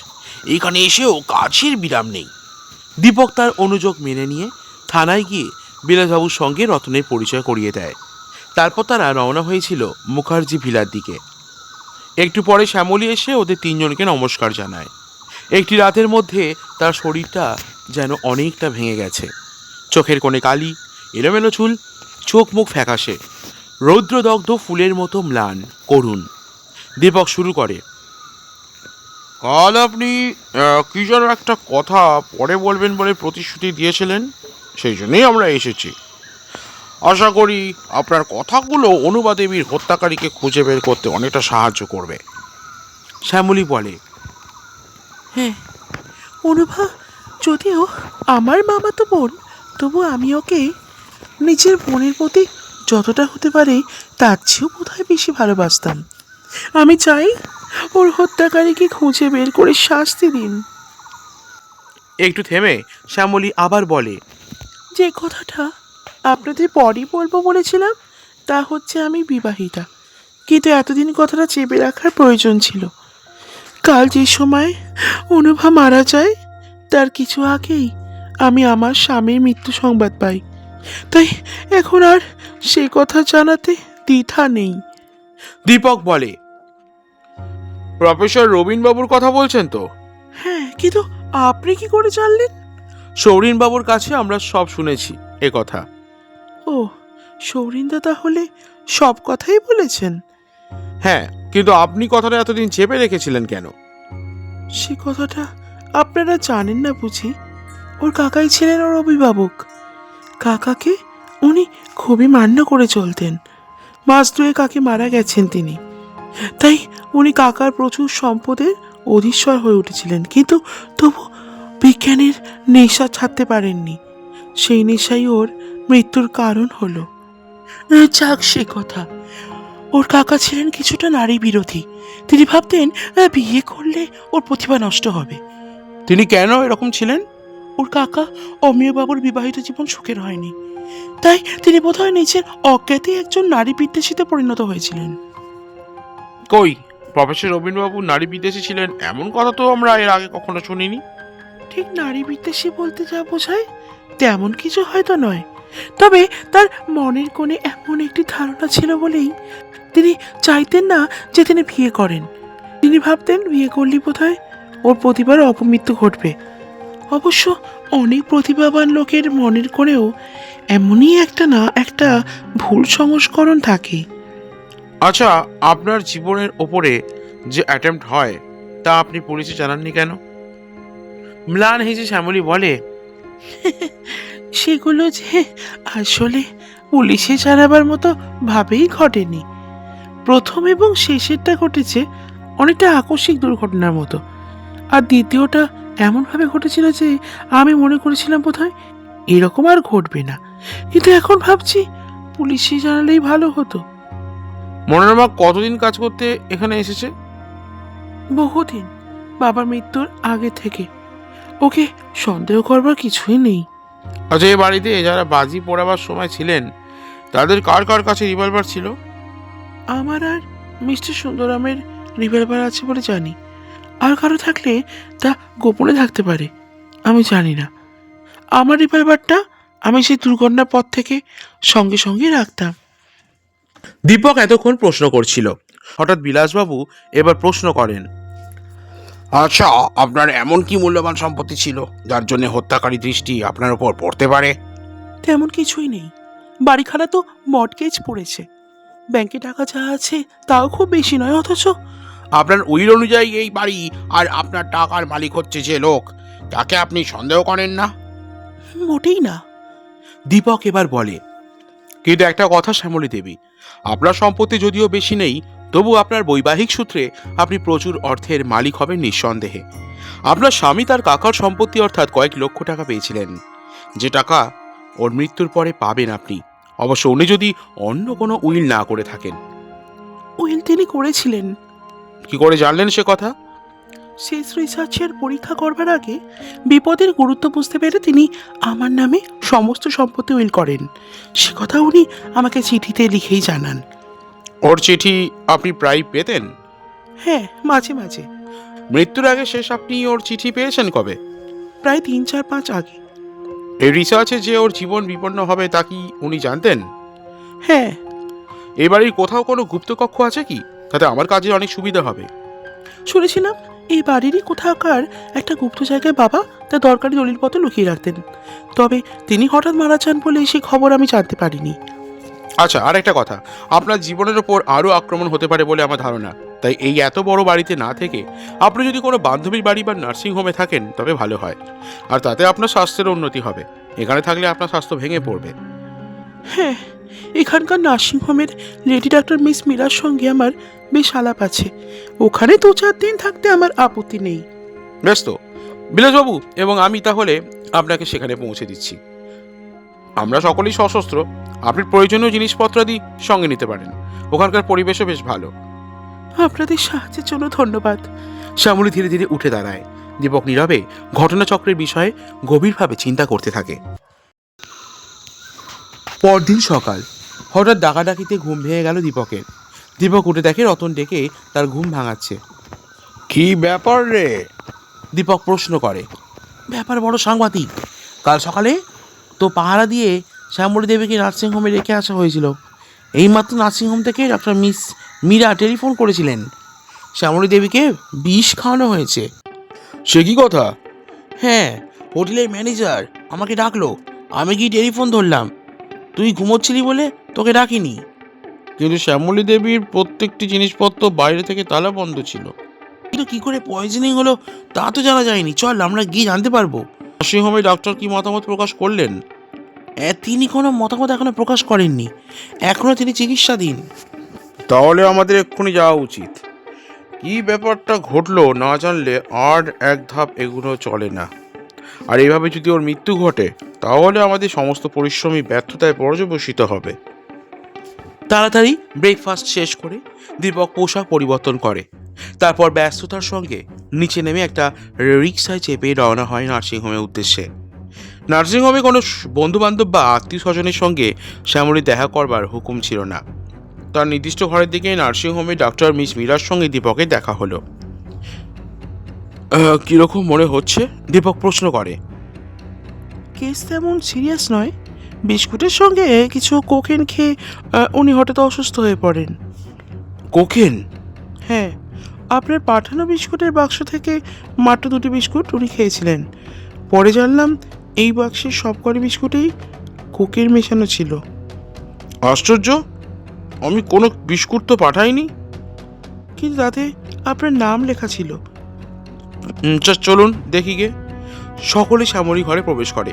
এখানে এসেও কাজের বিরাম নেই। দীপক তার অনুযোগ মেনে নিয়ে থানায় গিয়ে বিলাসবাবুর সঙ্গে রতনের পরিচয় করিয়ে দেয়। তারপর তারা রওনা হয়েছিল মুখার্জি ভিলার দিকে। একটু পরে শ্যামলী এসে ওদের তিনজনকে নমস্কার জানায়। একটি রাতের মধ্যে তার শরীরটা যেন অনেকটা ভেঙে গেছে। চোখের কোণে কালি, এলোমেলো চুল, চোখ মুখ ফ্যাকাশে, রৌদ্রদগ্ধ ফুলের মতো ম্লান, করুণ। দীপক শুরু করে, কাল আপনি কি যেন একটা কথা পরে বলবেন বলে প্রতিশ্রুতি দিয়েছিলেন, সেই জন্যই আমরা এসেছি। আশা করি আপনার কথাগুলো অনুভা দেবীর হত্যাকারীকে খুঁজে বের করতে অনেকটা সাহায্য করবে। শ্যামলী বলে, হ্যাঁ, অনুভা যদিও আমার মামাতো বোন, তবু আমি ওকে নিজের বোনের প্রতি যতটা হতে পারে তার চেয়েও বোধহয় বেশি ভালোবাসতাম। আমি চাই ওর হত্যাকারীকে খুঁজে বের করে শাস্তি দিন। একটু থেমে শ্যামলী আবার বলে, যে কথাটা আপনাদের পরই বলবো বলেছিলাম তা হচ্ছে আমি বিবাহিতা, কিন্তু এতদিন কথাটা চেপে রাখার প্রয়োজন ছিল। কাল যে সময় অনুভা মারা যায় তার কিছু আগেই আমি আমার স্বামীর মৃত্যু সংবাদ পাই, তাই এখন আর সে কথা জানাতে দ্বিধা নেই। দীপক বলে, প্রফেসর রবিনবাবুর কথা বলছেন তো? হ্যাঁ, কিন্তু আপনি কি করে জানলেন? সৌরিনবাবুর কাছে আমরা সব শুনেছি এ কথা। ও, সৌরিনদা তাহলে সব কথাই বলেছেন? হ্যাঁ, কিন্তু আপনি কথাটা এতদিন চেপে রেখেছিলেন কেন? সে কথাটা আপনারা জানেন না বুঝি? ওর কাকাই ছিলেন ওর অভিভাবক। কাকাকে উনি খুবই মান্য করে চলতেন। মাস দুয়েক আগে মারা গেছেন তিনি, তাই উনি কাকার প্রচুর সম্পদের অধীশ্বর হয়ে উঠেছিলেন, কিন্তু তবু বিজ্ঞানের নেশা ছাড়তে পারেননি। সেই নেশাই ওর মৃত্যুর কারণ হলো। যাক সে কথা। ওর কাকা ছিলেন কিছুটা নারী বিরোধী। তিনি ভাবতেন বিয়ে করলে ওর প্রতিভা নষ্ট হবে। তিনি কেন এরকম ছিলেন? ওর কাকা অমিয়বাবুর বিবাহিত জীবন সুখের হয়নি, তাই তিনি বোধহয় নিজের অজ্ঞাতে একজন নারী বিদ্বেষীতে পরিণত হয়েছিলেন। কই, প্রফেসর রবিনবাবু নারী বিদেশী ছিলেন এমন কথা তো আমরা এর আগে কখনো শুনিনি। ঠিক নারী বিদ্বেষী বলতে যা বোঝায় তেমন কিছু হয়তো নয়, তবে তার মনের কোণে এমন একটি ধারণা ছিল বলেই তিনি চাইতেন না যে তিনি বিয়ে করেন। তিনি ভাবতেন বিয়ে করলে বোধহয় ওর প্রতিবার অপমৃত্যু ঘটবে। অবশ্য অনেক প্রতিভাবান লোকের মনের কোণেও এমনই একটা ভুল সংস্করণ থাকে। আচ্ছা, আপনার জীবনের ওপরে যে অ্যাটেম্প্ট হয় তা আপনি পুলিশে জানাননি কেন? ম্লান হেসে শ্যামলী বলে, সেগুলো যে আসলে পুলিশে জানাবার মতো ভাবেই ঘটেনি। প্রথম এবং শেষেরটা ঘটেছে অনেকটা আকস্মিক দুর্ঘটনার মতো, আর দ্বিতীয়টা এমনভাবে ঘটেছিল যে আমি মনে করেছিলাম বোধহয় এরকম আর ঘটবে না। কিন্তু এখন ভাবছি পুলিশে জানালেই ভালো হতো। মনোরমা কতদিন কাজ করতে এখানে এসেছে? বহুদিন, বাবার মৃত্যুর আগে থেকে। ওকে সন্দেহ করবার কিছুই নেই। আচ্ছা, এই বাড়িতে যারা বাজি পোড়াবার সময় ছিলেন তাদের কার কার কাছে রিভলভার ছিল? আমার আর মিস্টার সুন্দরামের রিভলভার আছে বলে জানি, আর কারো থাকলে তা গোপনে থাকতে পারে, আমি জানি না। আমার রিভলভারটা আমি সেই দুর্ঘটনার পর থেকে সঙ্গে সঙ্গে রাখতাম। দীপক এতক্ষণ প্রশ্ন করছিল, হঠাৎ বিলাসবাবু এবার প্রশ্ন করেন, আচ্ছা, আপনার এমন কি মূল্যবান সম্পত্তি ছিল যার জন্য হত্যাকারী দৃষ্টি আপনার উপর পড়তে পারে? তেমন কিছুই নেই। বাড়িখানা তো মর্টগেজ পড়েছে, ব্যাংকে টাকা যা আছে তাও খুব বেশি নয়, অথচ আপনার উইল অনুযায়ী এই বাড়ি আর আপনার টাকার মালিক হচ্ছে যে লোক, তাকে আপনি সন্দেহ করেন না? মোটেই না। দীপক এবার বলে, কিন্তু একটা কথা শ্যামলী দেবী, আপনার সম্পত্তি যদিও বেশি নেই, তবু আপনার বৈবাহিক সূত্রে আপনি প্রচুর অর্থের মালিক হবেন নিঃসন্দেহে। আপনার স্বামী তার কাকার সম্পত্তি অর্থাৎ কয়েক লক্ষ টাকা পেয়েছিলেন, যে টাকা ওর মৃত্যুর পরে পাবেন আপনি, অবশ্য উনি যদি অন্য কোনো উইল না করে থাকেন। উইল তিনি করেছিলেন। কি করে জানলেন সে কথা? শেষ রিসার্চের পরীক্ষা করবার আগে বিপদের গুরুত্ব বুঝতে পেরে তিনি আমার নামে সমস্ত সম্পত্তি উইল করেন। সে কথা উনি আমাকে চিঠিতে লিখেই জানান। ওর চিঠি আপনি প্রায় পেতেন? হ্যাঁ, মাঝে মাঝে। মৃত্যুর আগে শেষ আপনি ওর চিঠি পেয়েছেন কবে? প্রায় 3-4-5 আগে। এই রিসার্চে যে ওর জীবন বিপন্ন হবে তা কি উনি জানতেন? হ্যাঁ, এই বাড়ির কোথাও কোনো গুপ্তকক্ষ আছে কি? তাতে আমার কাজে অনেক সুবিধা হবে। শুনেছিলাম এই বাড়িরই কোথাকার একটা গুপ্ত জায়গায় বাবা তার দরকারি দলিলপত্র লুকিয়ে রাখতেন, তবে তিনি হঠাৎ মারা যান বলে সেই খবর আমি জানতে পারিনি। আচ্ছা, আর একটা কথা, আপনার জীবনের ওপর আরও আক্রমণ হতে পারে বলে আমার ধারণা, তাই এই এত বড় বাড়িতে না থেকে আপনি যদি কোনো বান্ধবীর বাড়ি বা নার্সিং হোমে থাকেন তবে ভালো হয়, আর তাতে আপনার স্বাস্থ্যের উন্নতি হবে। এখানে থাকলে আপনার স্বাস্থ্য ভেঙে পড়বে। হ্যাঁ, এখানকার নার্সিংহোমের লেডি ডাক্তার মিস মীরার সঙ্গে আমার বেশ আলাপ আছে। ওখানে 2-4 দিন থাকতে আমার আপত্তি নেই। বেশ তো, বিলাসবাবু এবং আমি তাহলে আপনাকে সেখানে পৌঁছে দিচ্ছি। আমরা সকলেই সশস্ত্র, আপনি প্রয়োজনীয় জিনিসপত্রাদি সঙ্গে নিতে পারেন। ওখানকার পরিবেশও বেশ ভালো। আপনাদের সাহায্যের জন্য ধন্যবাদ। শ্যামলী ধীরে ধীরে উঠে দাঁড়ায়। দীপক নীরবে ঘটনাচক্রের বিষয়ে গভীরভাবে চিন্তা করতে থাকে। পরদিন সকাল, হঠাৎ ডাকাডাকিতে ঘুম ভেঙে গেল দীপকের। দীপক উঠে দেখে রতন ডেকে তার ঘুম ভাঙাচ্ছে। কি ব্যাপার রে? দীপক প্রশ্ন করে। ব্যাপার বড় সাংঘাতিক। কাল সকালে তো পাহারা দিয়ে শ্যামলী দেবীকে নার্সিংহোমে রেখে আসা হয়েছিল। এইমাত্র নার্সিংহোম থেকে ডক্টর মিস মীরা টেলিফোন করেছিলেন, শ্যামলী দেবীকে বিষ খাওয়ানো হয়েছে। সে কি কথা? হ্যাঁ, হোটেলের ম্যানেজার আমাকে ডাকলো, আমি কি টেলিফোন ধরলাম, তুই ঘুমোচ্ছিলি বলে তোকে ডাকিনি। কিন্তু শ্যামলী দেবীর প্রত্যেকটি জিনিসপত্র বাইরে থেকে তালা বন্ধ ছিল। কিন্তু কি করে পয়জনিং হলো তা তো জানা যায়নি। চল আমরা গিয়ে জানতে পারবো। নার্সিংহোমে ডাক্তার কি মতামত প্রকাশ করলেন? তিনি কোনো মতামত এখনো প্রকাশ করেননি, এখনো তিনি চিকিৎসাধীন। তাহলে আমাদের এক্ষুনি যাওয়া উচিত। কি ব্যাপারটা ঘটলো না জানলে আর এক ধাপ এগুলো চলে না। আর এইভাবে যদি ওর মৃত্যু ঘটে তাহলে আমাদের সমস্ত পরিশ্রমী ব্যর্থতায় পর্যবসিত হবে। তাড়াতাড়ি ব্রেকফাস্ট শেষ করে দীপক পোশাক পরিবর্তন করে, তারপর ব্যস্ততার সঙ্গে নিচে নেমে একটা রিক্সায় চেপে রওনা হয় নার্সিংহোমের উদ্দেশ্যে। নার্সিংহোমে কোনো বন্ধুবান্ধব বা আত্মীয় স্বজনের সঙ্গে শ্যামলীর দেখা করবার হুকুম ছিল না। তার নির্দিষ্ট ঘরের দিকে নার্সিংহোমে ডাক্তার মিস মীরার সঙ্গে দীপকের দেখা হলো। কীরকম মনে হচ্ছে? দীপক প্রশ্ন করে। কেস তেমন সিরিয়াস নয়, বিস্কুটের সঙ্গে কিছু কোকেন খেয়ে উনি হঠাৎ অসুস্থ হয়ে পড়েন। কোকেন? হ্যাঁ, আপনার পাঠানো বিস্কুটের বাক্স থেকে মাত্র 2টি বিস্কুট উনি খেয়েছিলেন। পরে জানলাম এই বাক্সের সবকটি বিস্কুটেই কোকেন মেশানো ছিল। আশ্চর্য, আমি কোনো বিস্কুট তো পাঠাইনি। কিন্তু তাতে আপনার নাম লেখা ছিল। চলুন দেখি গে। সকলে শ্যামলী ঘরে প্রবেশ করে।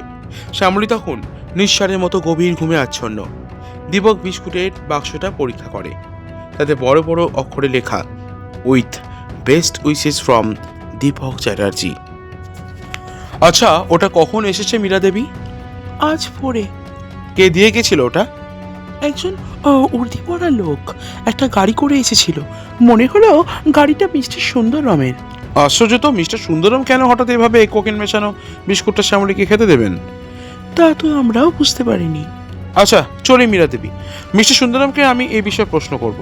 শ্যামলী তখন নিঃসারের মতো গভীর ঘুমে আচ্ছন্ন। দীপক বিস্কুটের বাক্সটা পরীক্ষা করে। তাতে বড় বড় অক্ষরে লেখা, with best wishes from Deepak Chatterjee. আচ্ছা, ওটা কখন এসেছে মীরা দেবী? আজ পরে কে দিয়ে গেছিল ওটা? একজন উর্দি পরা লোক একটা গাড়ি করে এসেছিল। মনে হলো গাড়িটা মিস্টার সুন্দরমের। আশ্চর্য তো, মিস্টার সুন্দরম কেন হঠাৎ এভাবে কোকেন মেশানো বিস্কুটটা শ্যামলীকে খেতে দেবেন? তা তো আমরাও বুঝতে পারিনি। আচ্ছা চলে মীরা দেবী, মিস্টার সুন্দরমকে আমি এই বিষয়ে প্রশ্ন করব।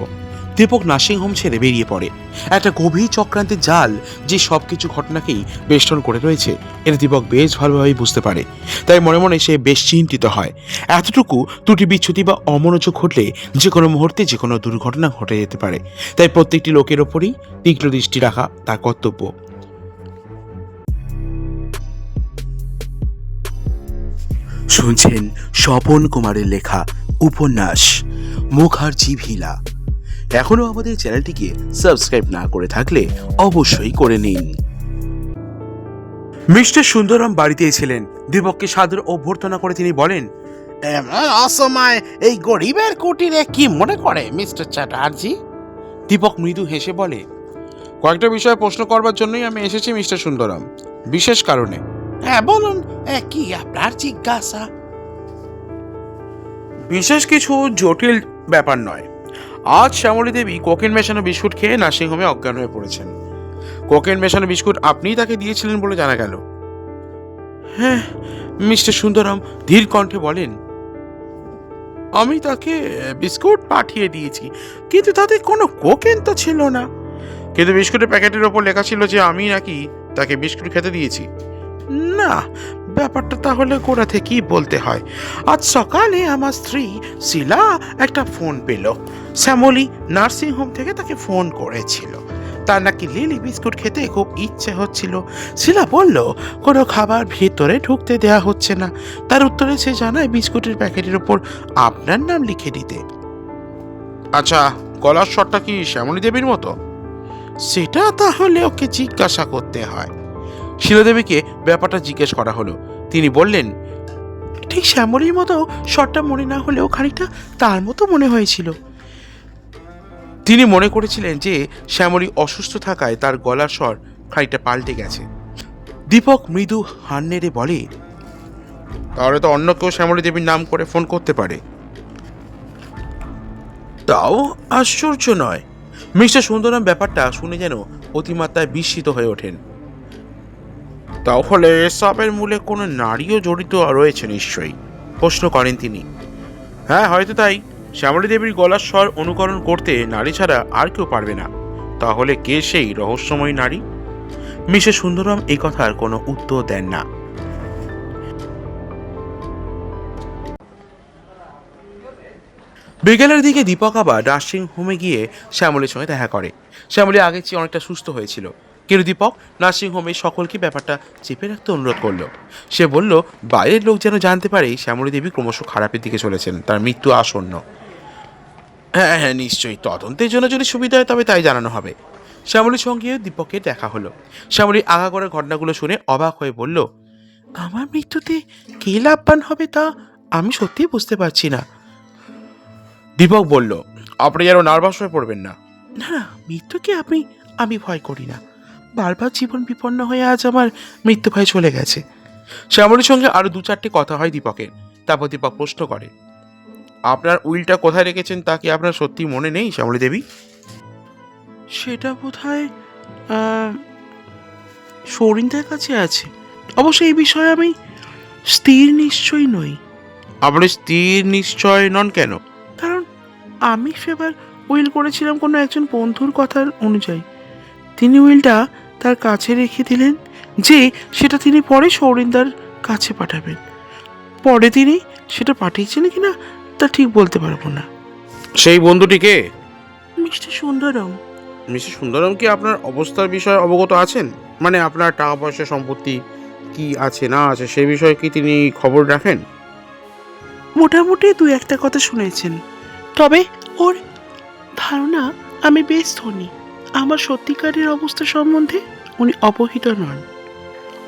দীপক নার্সিংহোম ছেড়ে বেরিয়ে পড়ে। একটা গভীর চক্রান্তের জাল যে সবকিছু ঘটনাকেই বেষ্টন করে রয়েছে, এটা দীপক বেশ ভালোভাবেই বুঝতে পারে। তাই মনে মনে সে বেশ চিন্তিত হয়। এতটুকু ত্রুটি বিচ্ছুতি বা অমনোযোগ ঘটলে যে কোনো মুহূর্তে যে কোনো দুর্ঘটনা ঘটে যেতে পারে। তাই প্রত্যেকটি লোকের ওপরই তীক্ষ্ণ দৃষ্টি রাখা তার কর্তব্য। শুনছেন স্বপন কুমারের লেখা উপন্যাস মুখার্জি ভিলা। এখনো আমাদের চ্যানেলটিকে সাবস্ক্রাইব না করে থাকলে অবশ্যই করে নিন। মিস্টার সুন্দরম বাড়িতে ছিলেন। দীপককে সাদর অভ্যর্থনা করে তিনি বলেন, এমন অসময় এই গরিবের কুটিরে কি মনে করে মিস্টার চ্যাটার্জি? দীপক মৃদু হেসে বলে, কয়েকটা বিষয়ে প্রশ্ন করবার জন্যই আমি এসেছি মিস্টার সুন্দরম, বিশেষ কারণে। হ্যাঁ বলুন, কি আপনার জিজ্ঞাসা? বিশেষ কিছু জটিল ব্যাপার নয়। আজ শ্যামলী দেবী কোকেন মেশানো বিস্কুট খেয়ে নার্সিংহোমে অজ্ঞান হয়ে পড়েছেন। কোকেন মেশানো বিস্কুট আপনিই তাকে দিয়েছিলেন বলে জানা গেল। হ্যাঁ, মিস্টার সুন্দরম ধীর কণ্ঠে বলেন, আমি তাকে বিস্কুট পাঠিয়ে দিয়েছি, কিন্তু তাতে কোনো কোকেন তো ছিল না। কিন্তু বিস্কুটের প্যাকেটের ওপর লেখা ছিল যে আমি নাকি তাকে বিস্কুট খেতে দিয়েছি। না, ব্যাপারটা তাহলে গোড়া থেকেই বলতে হয়। আজ সকালে আমার স্ত্রী শিলা একটা ফোন পেল। শ্যামলী নার্সিংহোম থেকে তাকে ফোন করেছিল। তার নাকি লিলি বিস্কুট খেতে খুব ইচ্ছে হচ্ছিল। শিলা বলল কোনো খাবার ভেতরে ঢুকতে দেয়া হচ্ছে না। তার উত্তরে সে জানায় বিস্কুটের প্যাকেটের ওপর আপনার নাম লিখে দিতে। আচ্ছা, গলার স্বরটা কি শ্যামলী দেবীর মতো? সেটা তাহলে ওকে জিজ্ঞাসা করতে হয়। শিলাদেবীকে ব্যাপারটা জিজ্ঞেস করা হলো। তিনি বললেন, ঠিক শ্যামলীর মতো শটটা মনে না হলেও খানিকটা তার মতো মনে হয়েছিল। তিনি মনে করেছিলেন যে শ্যামলী অসুস্থ থাকায় তার গলার স্বর খানিকটা পাল্টে গেছে। দীপক মৃদু হান নেড়ে বলে, তাহলে তো অন্য কেউ শ্যামলী দেবীর নাম করে ফোন করতে পারে। তাও আশ্চর্য নয়। মিস্টার সুন্দরম ব্যাপারটা শুনে যেন অতিমাত্রায় বিস্মিত হয়ে ওঠেন। তাহলে এসবের মূলে কোনো নারীও জড়িত রয়েছে নিশ্চয়ই, প্রশ্ন করেন তিনি। হ্যাঁ, হয়তো তাই। শ্যামলী দেবীর গলার স্বর অনুকরণ করতে নারী ছাড়া আর কেউ পারবে না। তাহলে কে সেই রহস্যময় নারী? মিস্টার সুন্দরম এই কথার কোনো উত্তর দেন না। বিকেলের দিকে দীপক আবার নার্সিং হোমে গিয়ে শ্যামলীর সঙ্গে দেখা করে। শ্যামলী আগের চেয়ে অনেকটা সুস্থ হয়েছিল, কিন্তু দীপক নার্সিংহোমে সকলকে ব্যাপারটা চেপে রাখতে অনুরোধ করলো। সে বলল বাইরের লোক যেন জানতে পারে শ্যামলী দেবী ক্রমশ খারাপের দিকে চলেছেন, তার মৃত্যু আসন্ন। হ্যাঁ হ্যাঁ, নিশ্চয়ই, তদন্তের জন্য যদি সুবিধা হয় তবে তাই জানানো হবে। শ্যামলীর সঙ্গে দীপকের দেখা হলো। শ্যামলী আগাগোড়া ঘটনাগুলো শুনে অবাক হয়ে বলল, আমার মৃত্যুতে কে লাভবান হবে তা আমি সত্যিই বুঝতে পারছি না। দীপক বলল, আপনি যেন নার্ভাস হয়ে পড়বেন না। না না, মৃত্যুকে আমি ভয় করি না। বারবার জীবন বিপন্ন হয়ে আজ আমার মৃত্যু ভয় চলে গেছে। শ্যামলীর সঙ্গে আরো 2-4টি কথা হয় দীপকের। তারপর দীপক প্রশ্ন করে, আপনার উইলটা কোথায় রেখেছেন তা কি আপনার সত্যি মনে নেই শ্যামলী দেবী? সেটা বোধহয় সরিন্দার কাছে আছে। অবশ্য এই বিষয়ে আমি স্থির নিশ্চয় নই। আপনি স্থির নিশ্চয় নন কেন? কারণ আমি সেবার উইল করেছিলাম কোনো একজন বন্ধুর কথার অনুযায়ী। তিনি উইলটা তার কাছে রেখে দিলেন যে সেটা তিনি পরে সৌরিন্দার কাছে পাঠাবেন। পরে তিনি সেটা পাঠিয়েছেন কিনা তা ঠিক বলতে পারবো না। সেই বন্ধুটিকে মিস্টার সুন্দরম। মিস্টার সুন্দরম কি আপনার অবস্থার বিষয়ে অবগত আছেন? মানে আপনার টাকা পয়সা সম্পত্তি কি আছে না আছে সেই বিষয়ে কি তিনি খবর রাখেন? মোটামুটি দু একটা কথা শুনেছেন, তবে ওর ধারণা আমি বেশ ধনী। আমার সত্যিকারের অবস্থা সম্বন্ধে উনি অবহিত নন।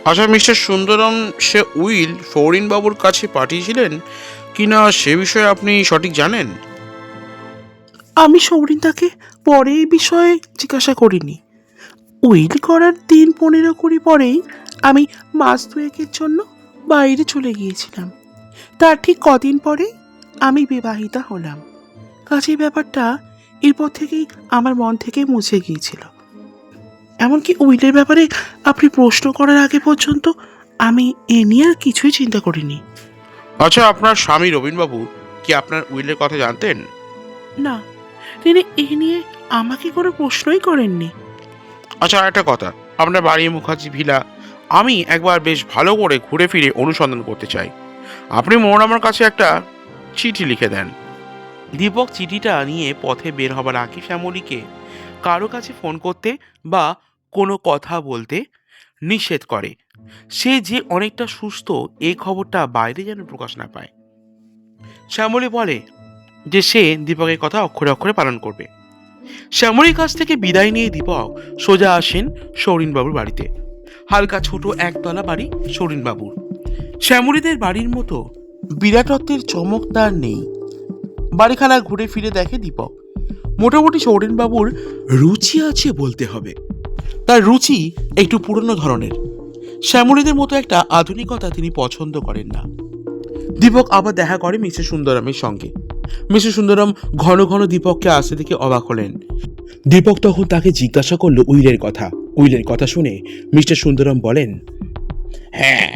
আচ্ছা মিস্টার সুন্দরম সে উইল ফৌরিন বাবুর কাছে পাঠিয়েছিলেন কিনা সে বিষয়ে আপনি সঠিক জানেন? আমি সৌরিনদাকে পরে এই বিষয়ে জিজ্ঞাসা করিনি। উইল করার 15-20 পরেই আমি মাস দুয়েকের জন্য বাইরে চলে গিয়েছিলাম। তার ঠিক কদিন পরে আমি বিবাহিতা হলাম। কাজেই ব্যাপারটা এরপর থেকেই আমার মন থেকে মুছে গিয়েছিল। এমনকি উইলের ব্যাপারে আপনি প্রশ্ন করার আগে পর্যন্ত আমি এ নিয়ে আর কিছুই চিন্তা করিনি। আচ্ছা আপনার স্বামী রবীনবাবু কি আপনার উইলের কথা জানতেন? না, তিনি এ নিয়ে আমাকে কোনো প্রশ্নই করেননি। আচ্ছা একটা কথা, আপনার বাড়ি মুখার্জি ভিলা আমি একবার বেশ ভালো করে ঘুরে ফিরে অনুসন্ধান করতে চাই। আপনি আমার কাছে একটা চিঠি লিখে দেন। দীপক চিঠিটা নিয়ে পথে বের হবার আগে শ্যামলীকে কারো কাছে ফোন করতে বা কোনো কথা বলতে নিষেধ করে। সে যে অনেকটা সুস্থ এই খবরটা বাইরে যেন প্রকাশ না পায়। শ্যামলী বলে যে সে দীপকের কথা অক্ষরে অক্ষরে পালন করবে। শ্যামলীর কাছ থেকে বিদায় নিয়ে দীপক সোজা আসেন সৌরিনবাবুর বাড়িতে। হালকা ছোট একতলা বাড়ি সৌরিনবাবুর। শ্যামলীদের বাড়ির মতো বিরাটত্বের চমক তার নেই। বাড়িখানা ঘুরে ফিরে দেখে দীপক। মোটামুটি সৌরেনবাবুর রুচি আছে বলতে হবে। তার রুচি একটু পুরনো ধরনের। শ্যামলীদের মতো একটা আধুনিকতা তিনি পছন্দ করেন না। দীপক আবার দেখা করে মিসেস সুন্দরমের সঙ্গে। মিসেস সুন্দরম ঘন ঘন দীপককে আসতে দেখে অবাক হলেন। দীপক তখন তাকে জিজ্ঞাসা করলো উইলের কথা। উইলের কথা শুনে মিস্টার সুন্দরম বলেন, হ্যাঁ,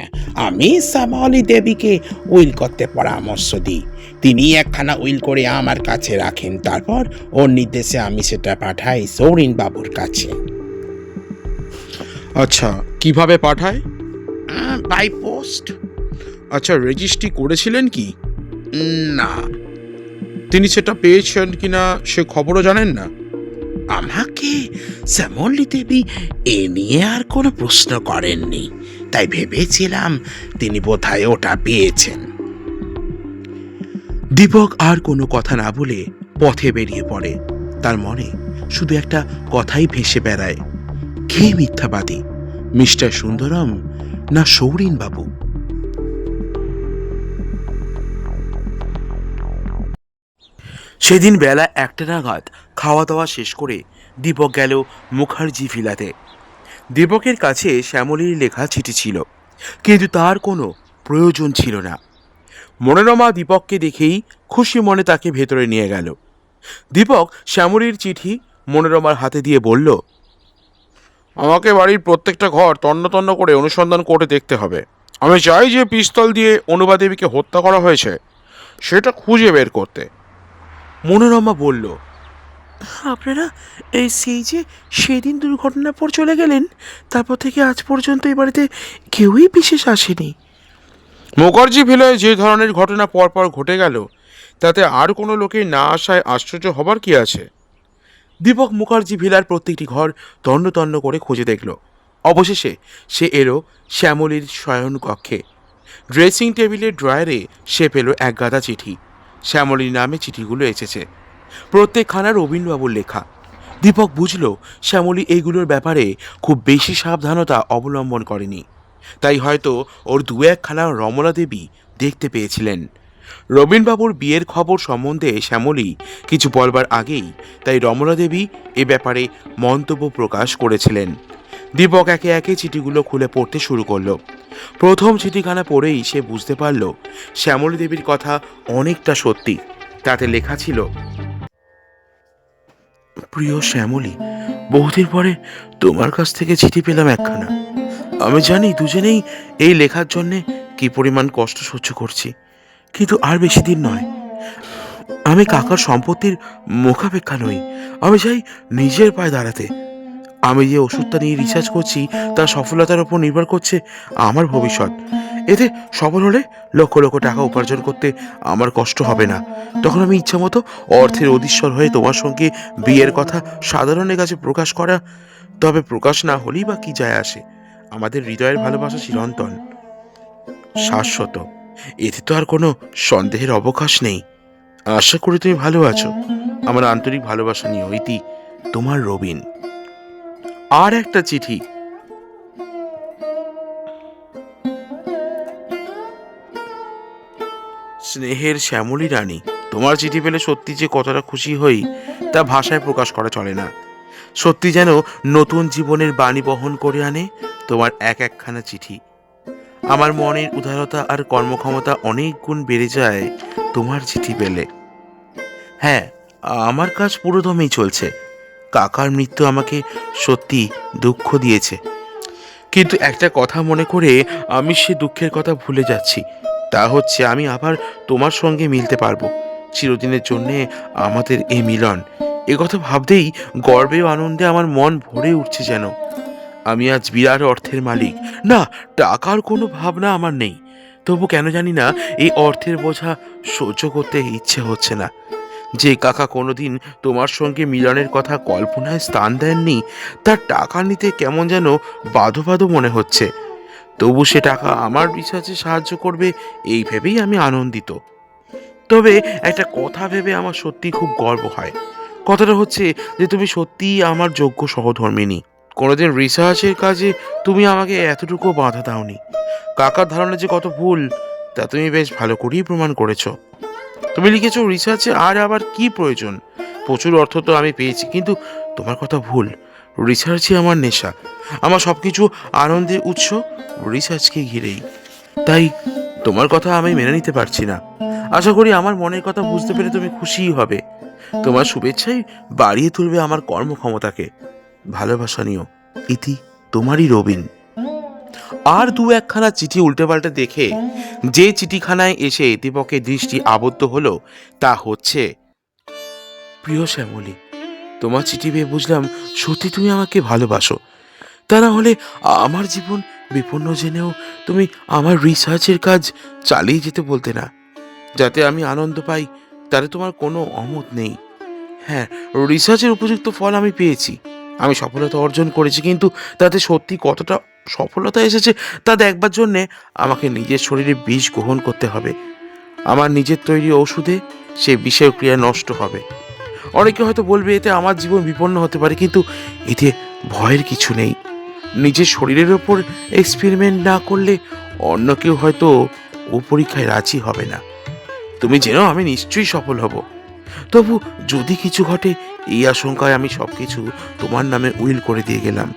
আমি শ্যামলী দেবীকে উইল করতে পরামর্শ দিই। তিনি একখানা উইল করে আমার কাছে রাখেন, তারপর ওর নির্দেশে আমি সেটা পাঠাই সৌরিন বাবুর কাছে। আচ্ছা কিভাবে পাঠায়? By post. আচ্ছা রেজিস্ট্রি করেছিলেন কি? না। তিনি সেটা পেয়েছেন কিনা সে খবরও জানেন না? আমাকে শ্যামলী দেবী এ নিয়ে আর কোনো প্রশ্ন করেননি, তাই ভেবেছিলাম তিনি বোধহয় ওটা পেয়েছেন। দীপক আর কোনো কথা না বলে পথে বেরিয়ে পড়ে। তার মনে শুধু একটা কথাই ভেসে বেড়ায়, কে মিথ্যাবাদী, মিস্টার সুন্দরম না সৌরিন বাবু? সেদিন বেলা 1টা নাগাদ খাওয়া দাওয়া শেষ করে দীপক গেল মুখার্জি ভিলাতে। দীপকের কাছে শ্যামলীর লেখা চিঠি ছিল, কিন্তু তার কোনো প্রয়োজন ছিল না। মনোরমা দীপককে দেখেই খুশি মনে তাকে ভেতরে নিয়ে গেল। দীপক শ্যামলীর চিঠি মনোরমার হাতে দিয়ে বলল, আমাকে বাড়ির প্রত্যেকটা ঘর তন্ন তন্ন করে অনুসন্ধান করে দেখতে হবে। আমি চাই যে পিস্তল দিয়ে অনুপা দেবীকে হত্যা করা হয়েছে সেটা খুঁজে বের করতে। মনোরমা বলল, আপনারা এই সেই যে সেদিন দুর্ঘটনার পর চলে গেলেন, তারপর থেকে আজ পর্যন্ত এই বাড়িতে কেউই বিশেষ আসেনি। মুখার্জি ভিলায় যে ধরনের ঘটনা পরপর ঘটে গেল তাতে আর কোনো লোকের না আসায় আশ্চর্য হবার কি আছে? দীপক মুখার্জি ভিলার প্রত্যেকটি ঘর তন্ন তন্ন করে খুঁজে দেখল। অবশেষে সে এলো শ্যামলীর শয়ন কক্ষে। ড্রেসিং টেবিলের ড্রয়ারে সে পেল এক গাদা চিঠি। শ্যামলীর নামে চিঠিগুলো এসেছে, প্রত্যেকখানা রবীন্দ্রবাবুর লেখা। দীপক বুঝল শ্যামলী এইগুলোর ব্যাপারে খুব বেশি সাবধানতা অবলম্বন করেনি, তাই হয়তো ওর দু একখানা রমলা দেবী দেখতে পেয়েছিলেন। রবীনবাবুর বিয়ের খবর সম্বন্ধে শ্যামলী কিছু বলবার আগেই তাই রমলা দেবী এ ব্যাপারে মন্তব্য প্রকাশ করেছিলেন। দীপক একে একে চিঠিগুলো খুলে পড়তে শুরু করলো। প্রথম চিঠিখানা পড়েই সে বুঝতে পারল শ্যামলী দেবীর কথা অনেকটা সত্যি। তাতে লেখা ছিল, প্রিয় শ্যামলী, বহুদিন পরে তোমার কাছ থেকে চিঠি পেলাম একখানা। আমি জানি দুজনেই এই লেখার জন্যে কি পরিমাণ কষ্ট সহ্য করছি, কিন্তু আর বেশি দিন নয়। আমি কাকার সম্পত্তির মুখাপেক্ষা নই, আমি চাই নিজের পায়ে দাঁড়াতে। আমি যে ওষুধটা নিয়ে রিসার্চ করছি তার সফলতার উপর নির্ভর করছে আমার ভবিষ্যৎ। এতে সফল হলে লক্ষ লক্ষ টাকা উপার্জন করতে আমার কষ্ট হবে না। তখন আমি ইচ্ছামতো অর্থের অধীশ্বর হয়ে তোমার সঙ্গে বিয়ের কথা সাধারণের কাছে প্রকাশ করা। তবে প্রকাশ না হলেই বা কি যায় আসে, আমাদের হৃদয়ের ভালোবাসা চিরন্তন, শাশ্বত। এতে তো আর কোনো সন্দেহের অবকাশ নেই। আশা করি তুমি ভালো আছো। আমার আন্তরিক ভালোবাসা নিয়ে ইতি, তোমার রবিন। আর একটা চিঠি। স্নেহের শ্যামলী রানী, তোমার চিঠি পেলে সত্যি যে কতটা খুশি হই তা ভাষায় প্রকাশ করা চলে না। সত্যি যেন নতুন জীবনের বাণী বহন করে আনে তোমার এক একখানা চিঠি। আমার মনের উদারতা আর কর্মক্ষমতা অনেক গুণ বেড়ে যায় তোমার চিঠি পেলে। হ্যাঁ, আমার কাজ পুরোদমেই চলছে। কাকার মৃত্যু আমাকে সত্যি দুঃখ দিয়েছে, কিন্তু একটা কথা মনে করে আমি সে দুঃখের কথা ভুলে যাচ্ছি। তা হচ্ছে আমি আবার তোমার সঙ্গে মিলতে পারবো চিরদিনের জন্যে। আমাদের এই মিলন, এ কথা ভাবতেই গর্বে ও আনন্দে আমার মন ভরে উঠছে যেন। আমি আজ বিরাট অর্থের মালিক। না, টাকার কোনো ভাবনা আমার নেই। তবু কেন জানি না এই অর্থের বোঝা সহ্য করতে ইচ্ছে হচ্ছে না। যে কাকা কোনোদিন তোমার সঙ্গে মিলনের কথা কল্পনায় স্থান দেননি, তার টাকা নিতে কেমন যেন বাধো বাধো মনে হচ্ছে। তবু সে টাকা আমার রিসার্চে সাহায্য করবে এই ভেবেই আমি আনন্দিত। তবে একটা কথা ভেবে আমার সত্যি খুব গর্ব হয়। কথাটা হচ্ছে যে তুমি সত্যিই আমার যোগ্য সহধর্মিণী। কোনোদিন রিসার্চের কাজে তুমি আমাকে এতটুকু বাধা দাওনি। কাকার ধারণা যে কত ভুল তা তুমি বেশ ভালো করেই প্রমাণ করেছো। তুমি লিখেছো রিসার্চে আর আবার কি প্রয়োজন, প্রচুর অর্থ তো আমি পেয়েছি। কিন্তু তোমার কথা ভুল। রিসার্চই আমার নেশা, আমার সব কিছু আনন্দের উৎস রিসার্চকে ঘিরেই। তাই তোমার কথা আমি মেনে নিতে পারছি না। আশা করি আমার মনের কথা বুঝতে পেরে তুমি খুশিই হবে। তোমার শুভেচ্ছাই বাড়িয়ে তুলবে আমার কর্মক্ষমতাকে। ভালোবাসা নিও, ইতি, তোমারই রবিন। আর দু একখানা চিঠি উল্টে পাল্টে দেখে যে চিঠিখানায় এসে দীপকের দৃষ্টি আবদ্ধ হলো তা হচ্ছে, প্রিয় শ্যামলী, তোমার চিঠি পেয়ে বুঝলাম সত্যি তুমি আমাকে ভালোবাসো। তা না হলে আমার জীবন বিপন্ন জেনেও তুমি আমার রিসার্চের কাজ চালিয়ে যেতে বলতে না। যাতে আমি আনন্দ পাই তাতে তোমার কোনো অমত নেই। হ্যাঁ, রিসার্চের উপযুক্ত ফল আমি পেয়েছি, আমি সফলতা অর্জন করেছি। কিন্তু তাতে সত্যি কতটা সফলতা এসেছে তা দেখবার জন্যে আমাকে নিজের শরীরে বিষ গ্রহণ করতে হবে। আমার নিজের তৈরি ওষুধে সে বিষের ক্রিয়া নষ্ট হবে। অনেকে হয়তো বলবে এতে আমার জীবন বিপন্ন হতে পারে, কিন্তু এতে ভয়ের কিছু নেই। নিজের শরীরের ওপর এক্সপেরিমেন্ট না করলে অন্য কেউ হয়তো ও পরীক্ষায় রাজি হবে না। তুমি জেনো আমি নিশ্চয়ই সফল হব। তবু যদি কিছু ঘটে এই আশঙ্কায় আমি সবকিছু তোমার নামে উইল করে দিয়ে গেলাম।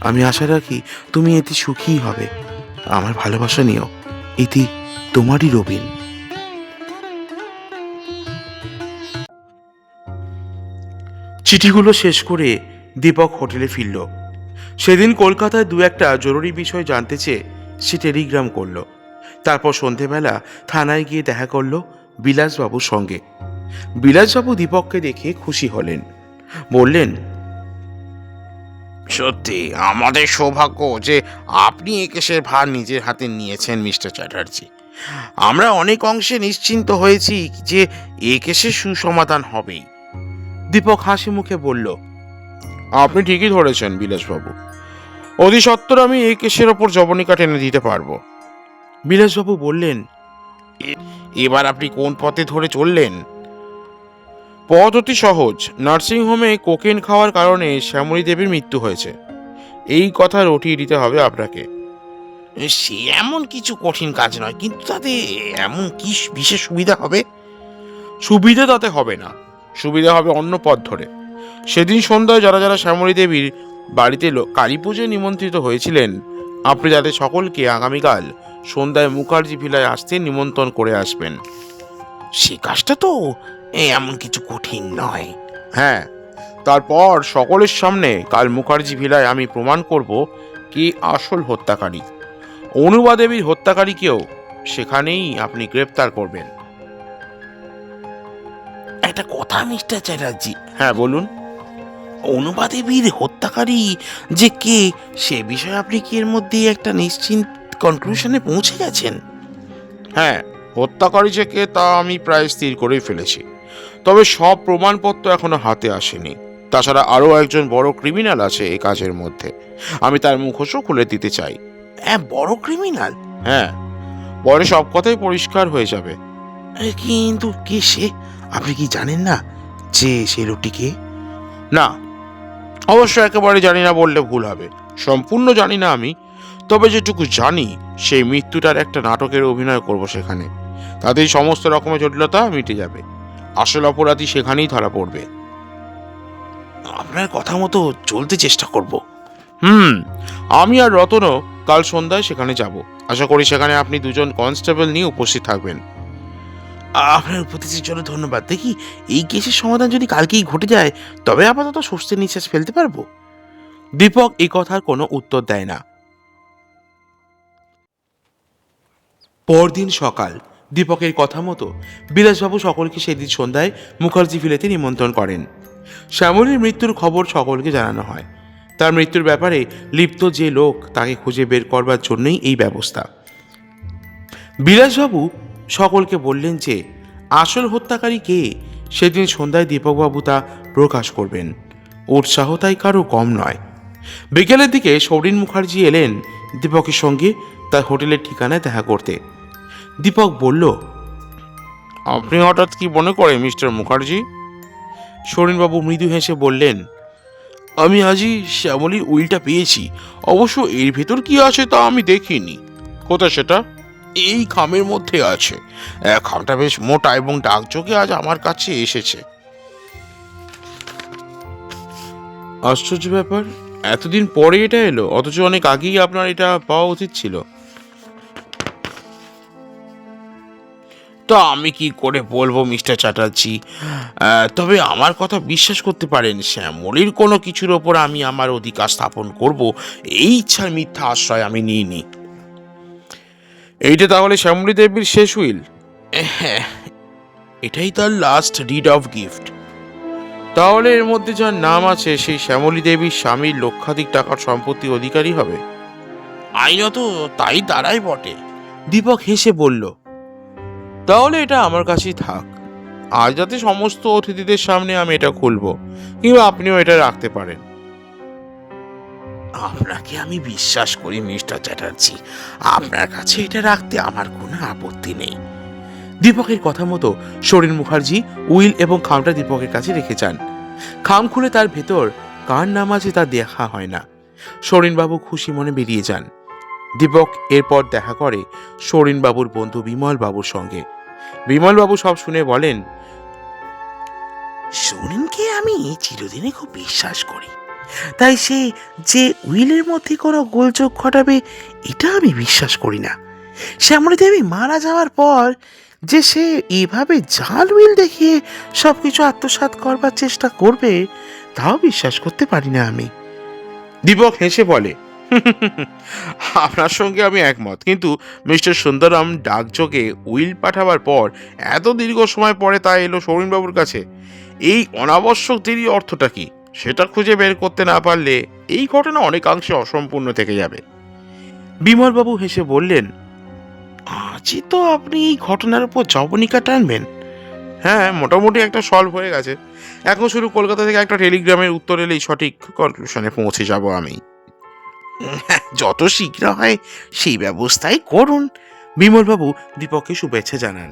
আমি আশা রাখি তুমি এতে সুখী হবে। আমার ভালোবাসা নিও, ইতি, তোমারই রবিন। চিঠিগুলো শেষ করে দীপক হোটেলে ফিরল। সেদিন কলকাতায় দু একটা জরুরি বিষয় জানতে চেয়ে সে টেলিগ্রাম করলো। তারপর সন্ধেবেলা থানায় গিয়ে দেখা করলো বিলাসবাবুর সঙ্গে। বিলাসবাবু দীপককে দেখে খুশি হলেন, বললেন, সত্যি আমাদের সৌভাগ্য যে আপনি এই কেসের ভার নিজের হাতে নিয়েছেন মিস্টার চ্যাটার্জি। আমরা অনেক অংশে নিশ্চিন্ত হয়েছি যে এই কেসের সুসমাধান হবেই। দীপক হাসি মুখে বলল, আপনি ঠিকই ধরেছেন বিলাসবাবু, অতি সত্বর আমি এই কেসের ওপর জবনিকা টেনে দিতে পারবো। বিলাসবাবু বললেন, এবার আপনি কোন পথে ধরে চললেন? পথ অতি সহজ। নার্সিংহোমে কোকেন খাওয়ার কারণে শ্যামলী দেবীর মৃত্যু হয়েছে, এই কথা রটিয়ে দিতে হবে আপনাকে। সে এমন কিছু কঠিন কাজ নয়, কিন্তু তাতে এমন কি বিশেষ সুবিধা হবে? সুবিধা তাতে হবে না, সুবিধা হবে অন্য পথ ধরে। সেদিন সন্ধ্যায় যারা যারা শ্যামলী দেবীর বাড়িতে কালী পুজোয় নিমন্ত্রিত হয়েছিলেন, আপনি তাদের সকলকে আগামীকাল সন্ধ্যায় মুখার্জি ভিলায় আসতে নিমন্ত্রণ করে আসবেন। সে কাজটা তো এমন কিছু কঠিন নয়। হ্যাঁ, তারপর সকলের সামনে কাল মুখার্জি ভিলায় আমি প্রমাণ করব কে আসল হত্যাকারী। অনুবা দেবীর হত্যাকারীকেও সেখানেই আপনি গ্রেপ্তার করবেন। একটা কথা মিস্টার চ্যাটার্জি। হ্যাঁ বলুন। অনুবাদেবীর হত্যাকারী যে কে সে বিষয়ে আপনি কি এর মধ্যে একটা নিশ্চিত কনক্লুশনে পৌঁছে গেছেন? হ্যাঁ, হত্যাকারী যে কে তা আমি প্রায় স্থির করেই ফেলেছি, তবে সব প্রমাণপত্র এখনো হাতে আসেনি। তাছাড়া আরও একজন বড় ক্রিমিনাল আছে এই কাজের মধ্যে, আমি তার মুখোশও খুলে দিতে চাই। হ্যাঁ, বড় ক্রিমিনাল? হ্যাঁ, পরে সব কথাই পরিষ্কার হয়ে যাবে। কিন্তু কে সে? আপনি কি জানেন না যে সে লোকটি কে? না, অবশ্য একেবারে জানি না বললে ভুল হবে। সম্পূর্ণ জানি না আমি, তবে যেটুকু জানি সেই মৃত্যুটার একটা নাটকের অভিনয় করব সেখানে। তাতেই সমস্ত রকমের জটিলতা মিটে যাবে। আসল অপরাধী সেখানেই ধরা পড়বে। আপনার কথা মতো চলতে চেষ্টা করব। আমি আর রতনও কাল সন্ধ্যায় সেখানে যাব। আশা করি সেখানে আপনি দুজন কনস্টেবল নিয়ে উপস্থিত থাকবেন। আপনার উপদেশের জন্য ধন্যবাদ। দেখি এই কেসের সমাধান যদি কালকেই ঘটে যায় তবে আপাতত স্বস্তির নিঃশ্বাস ফেলতে পারবো। দীপক এই কথার কোনো উত্তর দেয় না। পরদিন সকাল, দীপকের কথা মতো বিলাসবাবু সকলকে সেদিন সন্ধ্যায় মুখার্জি ভিলেতে নিমন্ত্রণ করেন। শ্যামলীর মৃত্যুর খবর সকলকে জানানো হয়। তার মৃত্যুর ব্যাপারে লিপ্ত যে লোক তাকে খুঁজে বের করবার জন্যই এই ব্যবস্থা। বিলাসবাবু সকলকে বললেন যে আসল হত্যাকারী কে সেদিন সন্ধ্যায় দীপকবাবু তা প্রকাশ করবেন। উৎসাহ তাই কারো কম নয়। বিকেলের দিকে সৌরিন মুখার্জি এলেন দীপকের সঙ্গে তার হোটেলের ঠিকানায় দেখা করতে। দীপক বলল, আপনি হঠাৎ কি মনে করে মিস্টার মুখার্জি? সৌরিনবাবু মৃদু হেসে বললেন, আমি আজই শ্যামলীর উইলটা পেয়েছি। অবশ্য এর ভেতর কি আছে তা আমি দেখিনি। কোথায় সেটা? এই খামের মধ্যে আছে। খামটা বেশ মোটা এবং ডাকযোগে আজ আমার কাছে এসেছে। আশ্চর্য ব্যাপার, এতদিন পরে এটা এলো, অথচ অনেক আগেই আপনার এটা পাওয়া উচিত ছিল। তা আমি কি করে বলবো মিস্টার চ্যাটার্জি? তবে আমার কথা বিশ্বাস করতে পারেন, শ্যামলীর কোনো কিছুর ওপর আমি আমার অধিকার স্থাপন করব এই ইচ্ছার মিথ্যা আশ্রয় আমি নিইনি। এইটা তাহলে শ্যামলী দেবীর শেষ উইল? হ্যাঁ, এটাই তার লাস্ট ডিড অফ গিফট। তাহলে এর মধ্যে যার নাম আছে সেই শ্যামলী দেবীর স্বামীর লক্ষাধিক টাকার সম্পত্তির অধিকারী হবে? আইনত তাই তারাই বটে। দীপক হেসে বলল, তাহলে এটা আমার কাছেই থাক। আজ রাতে সমস্ত অতিথিদের সামনে আমি এটা খুলবো, কিংবা আপনিও এটা রাখতে পারেন। আপনাকে আমি বিশ্বাস করি মিস্টার চ্যাটার্জি, আপনার কাছে এটা রাখতে আমার কোনো আপত্তি নেই। দীপকের কথা মতো সৌরিন মুখার্জি উইল এবং খামটা দীপকের কাছে রেখে যান। খাম খুলে তার ভেতর কার নাম আছে তা দেখা হয় না। সৌরিনবাবু খুশি মনে বেরিয়ে যান। দীপক এরপর দেখা করে সৌরিনবাবুর বন্ধু বিমল বাবুর সঙ্গে। বিমলবাবু সব শুনে বলেন, সৌরিনকে আমি চিরদিনে খুব বিশ্বাস করি, তাই সে যে উইলের মধ্যে কোনো গোলযোগ ঘটাবে এটা আমি বিশ্বাস করি না। শ্যামলী দেবী মারা যাওয়ার পর যে সে এভাবে জাল উইল দেখিয়ে সবকিছু আত্মসাৎ করবার চেষ্টা করবে তাও বিশ্বাস করতে পারি না আমি। দীপক হেসে বলে, আপনার সঙ্গে আমি একমত, কিন্তু মিস্টার সুন্দরম ডাকযোগে উইল পাঠাবার পর এত দীর্ঘ সময় পরে তা এলো সৌরিনবাবুর কাছে। এই অনাবশ্যক দেরি অর্থটা কি সেটা খুঁজে বের করতে না পারলে এই ঘটনা অনেকাংশে অসম্পূর্ণ থেকে যাবে। বিমলবাবু হেসে বললেন, আজই তো আপনি এই ঘটনার উপর জবনিকা টানবেন? হ্যাঁ, মোটামুটি একটা সলভ হয়ে গেছে। এখন শুধু কলকাতা থেকে একটা টেলিগ্রামের উত্তর এলেই সঠিক কনক্লুশনে পৌঁছে যাব আমি। যত শীঘ্র হয় সেই ব্যবস্থাই করুন। বিমলবাবু দীপককে শুভেচ্ছা জানান।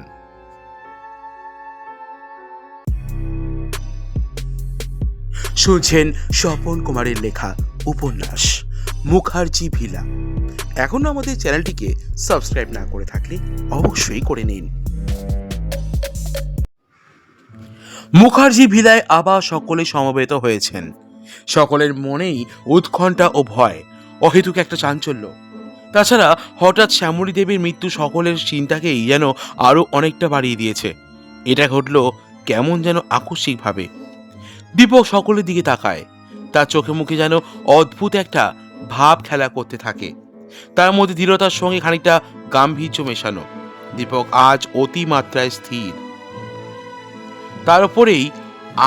শুনছেন স্বপন কুমারের লেখা উপন্যাস মুখার্জি ভিলা। এখন আমাদের চ্যানেলটিকে সাবস্ক্রাইব না করে থাকলে অবশ্যই করে নিন। মুখার্জি ভিলায় আবার সকলে সমবেত হয়েছেন। সকলের মনেই উৎকণ্ঠা ও ভয়, অহেতুক একটা চাঞ্চল্য। তাছাড়া হঠাৎ শ্যামলী দেবীর মৃত্যু সকলের চিন্তাকেই যেন আরো অনেকটা বাড়িয়ে দিয়েছে। এটা ঘটল কেমন যেন আকস্মিকভাবে। দীপক সকলের দিকে তাকায়। তার চোখে মুখে যেন অদ্ভুত একটা ভাব খেলা করতে থাকে। তার মধ্যে দৃঢ়তার সঙ্গে খানিকটা গাম্ভীর্য মেশানো। দীপক আজ অতিমাত্রায় স্থির। তার উপরেই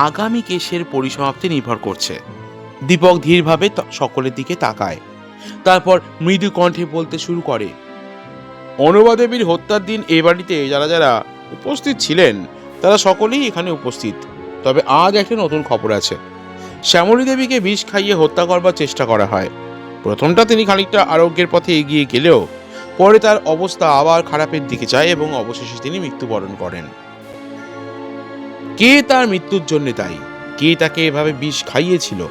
আগামী কেসের পরিসমাপ্তি নির্ভর করছে। দীপক ধীরভাবে সকলের দিকে তাকায়, তারপর মৃদু কণ্ঠে বলতে শুরু করে। অনুপা দেবীর হত্যার দিন এই বাড়িতে যারা যারা উপস্থিত ছিলেন তারা সকলেই এখানে উপস্থিত। তবে আজ একটা নতুন খবর আছে। শ্যামলী দেবীকে বিষ খাইয়ে হত্যা করবার চেষ্টা করা হয়। প্রথমটা তিনি খানিকটা আরোগ্যের পথে এগিয়ে গেলেও পরে তার অবস্থা আবার খারাপের দিকে যায় এবং অবশেষে তিনি মৃত্যুবরণ করেন। কে তার মৃত্যুর জন্য দায়ী? কে তাকে এভাবে বিষ খাইয়েছিল?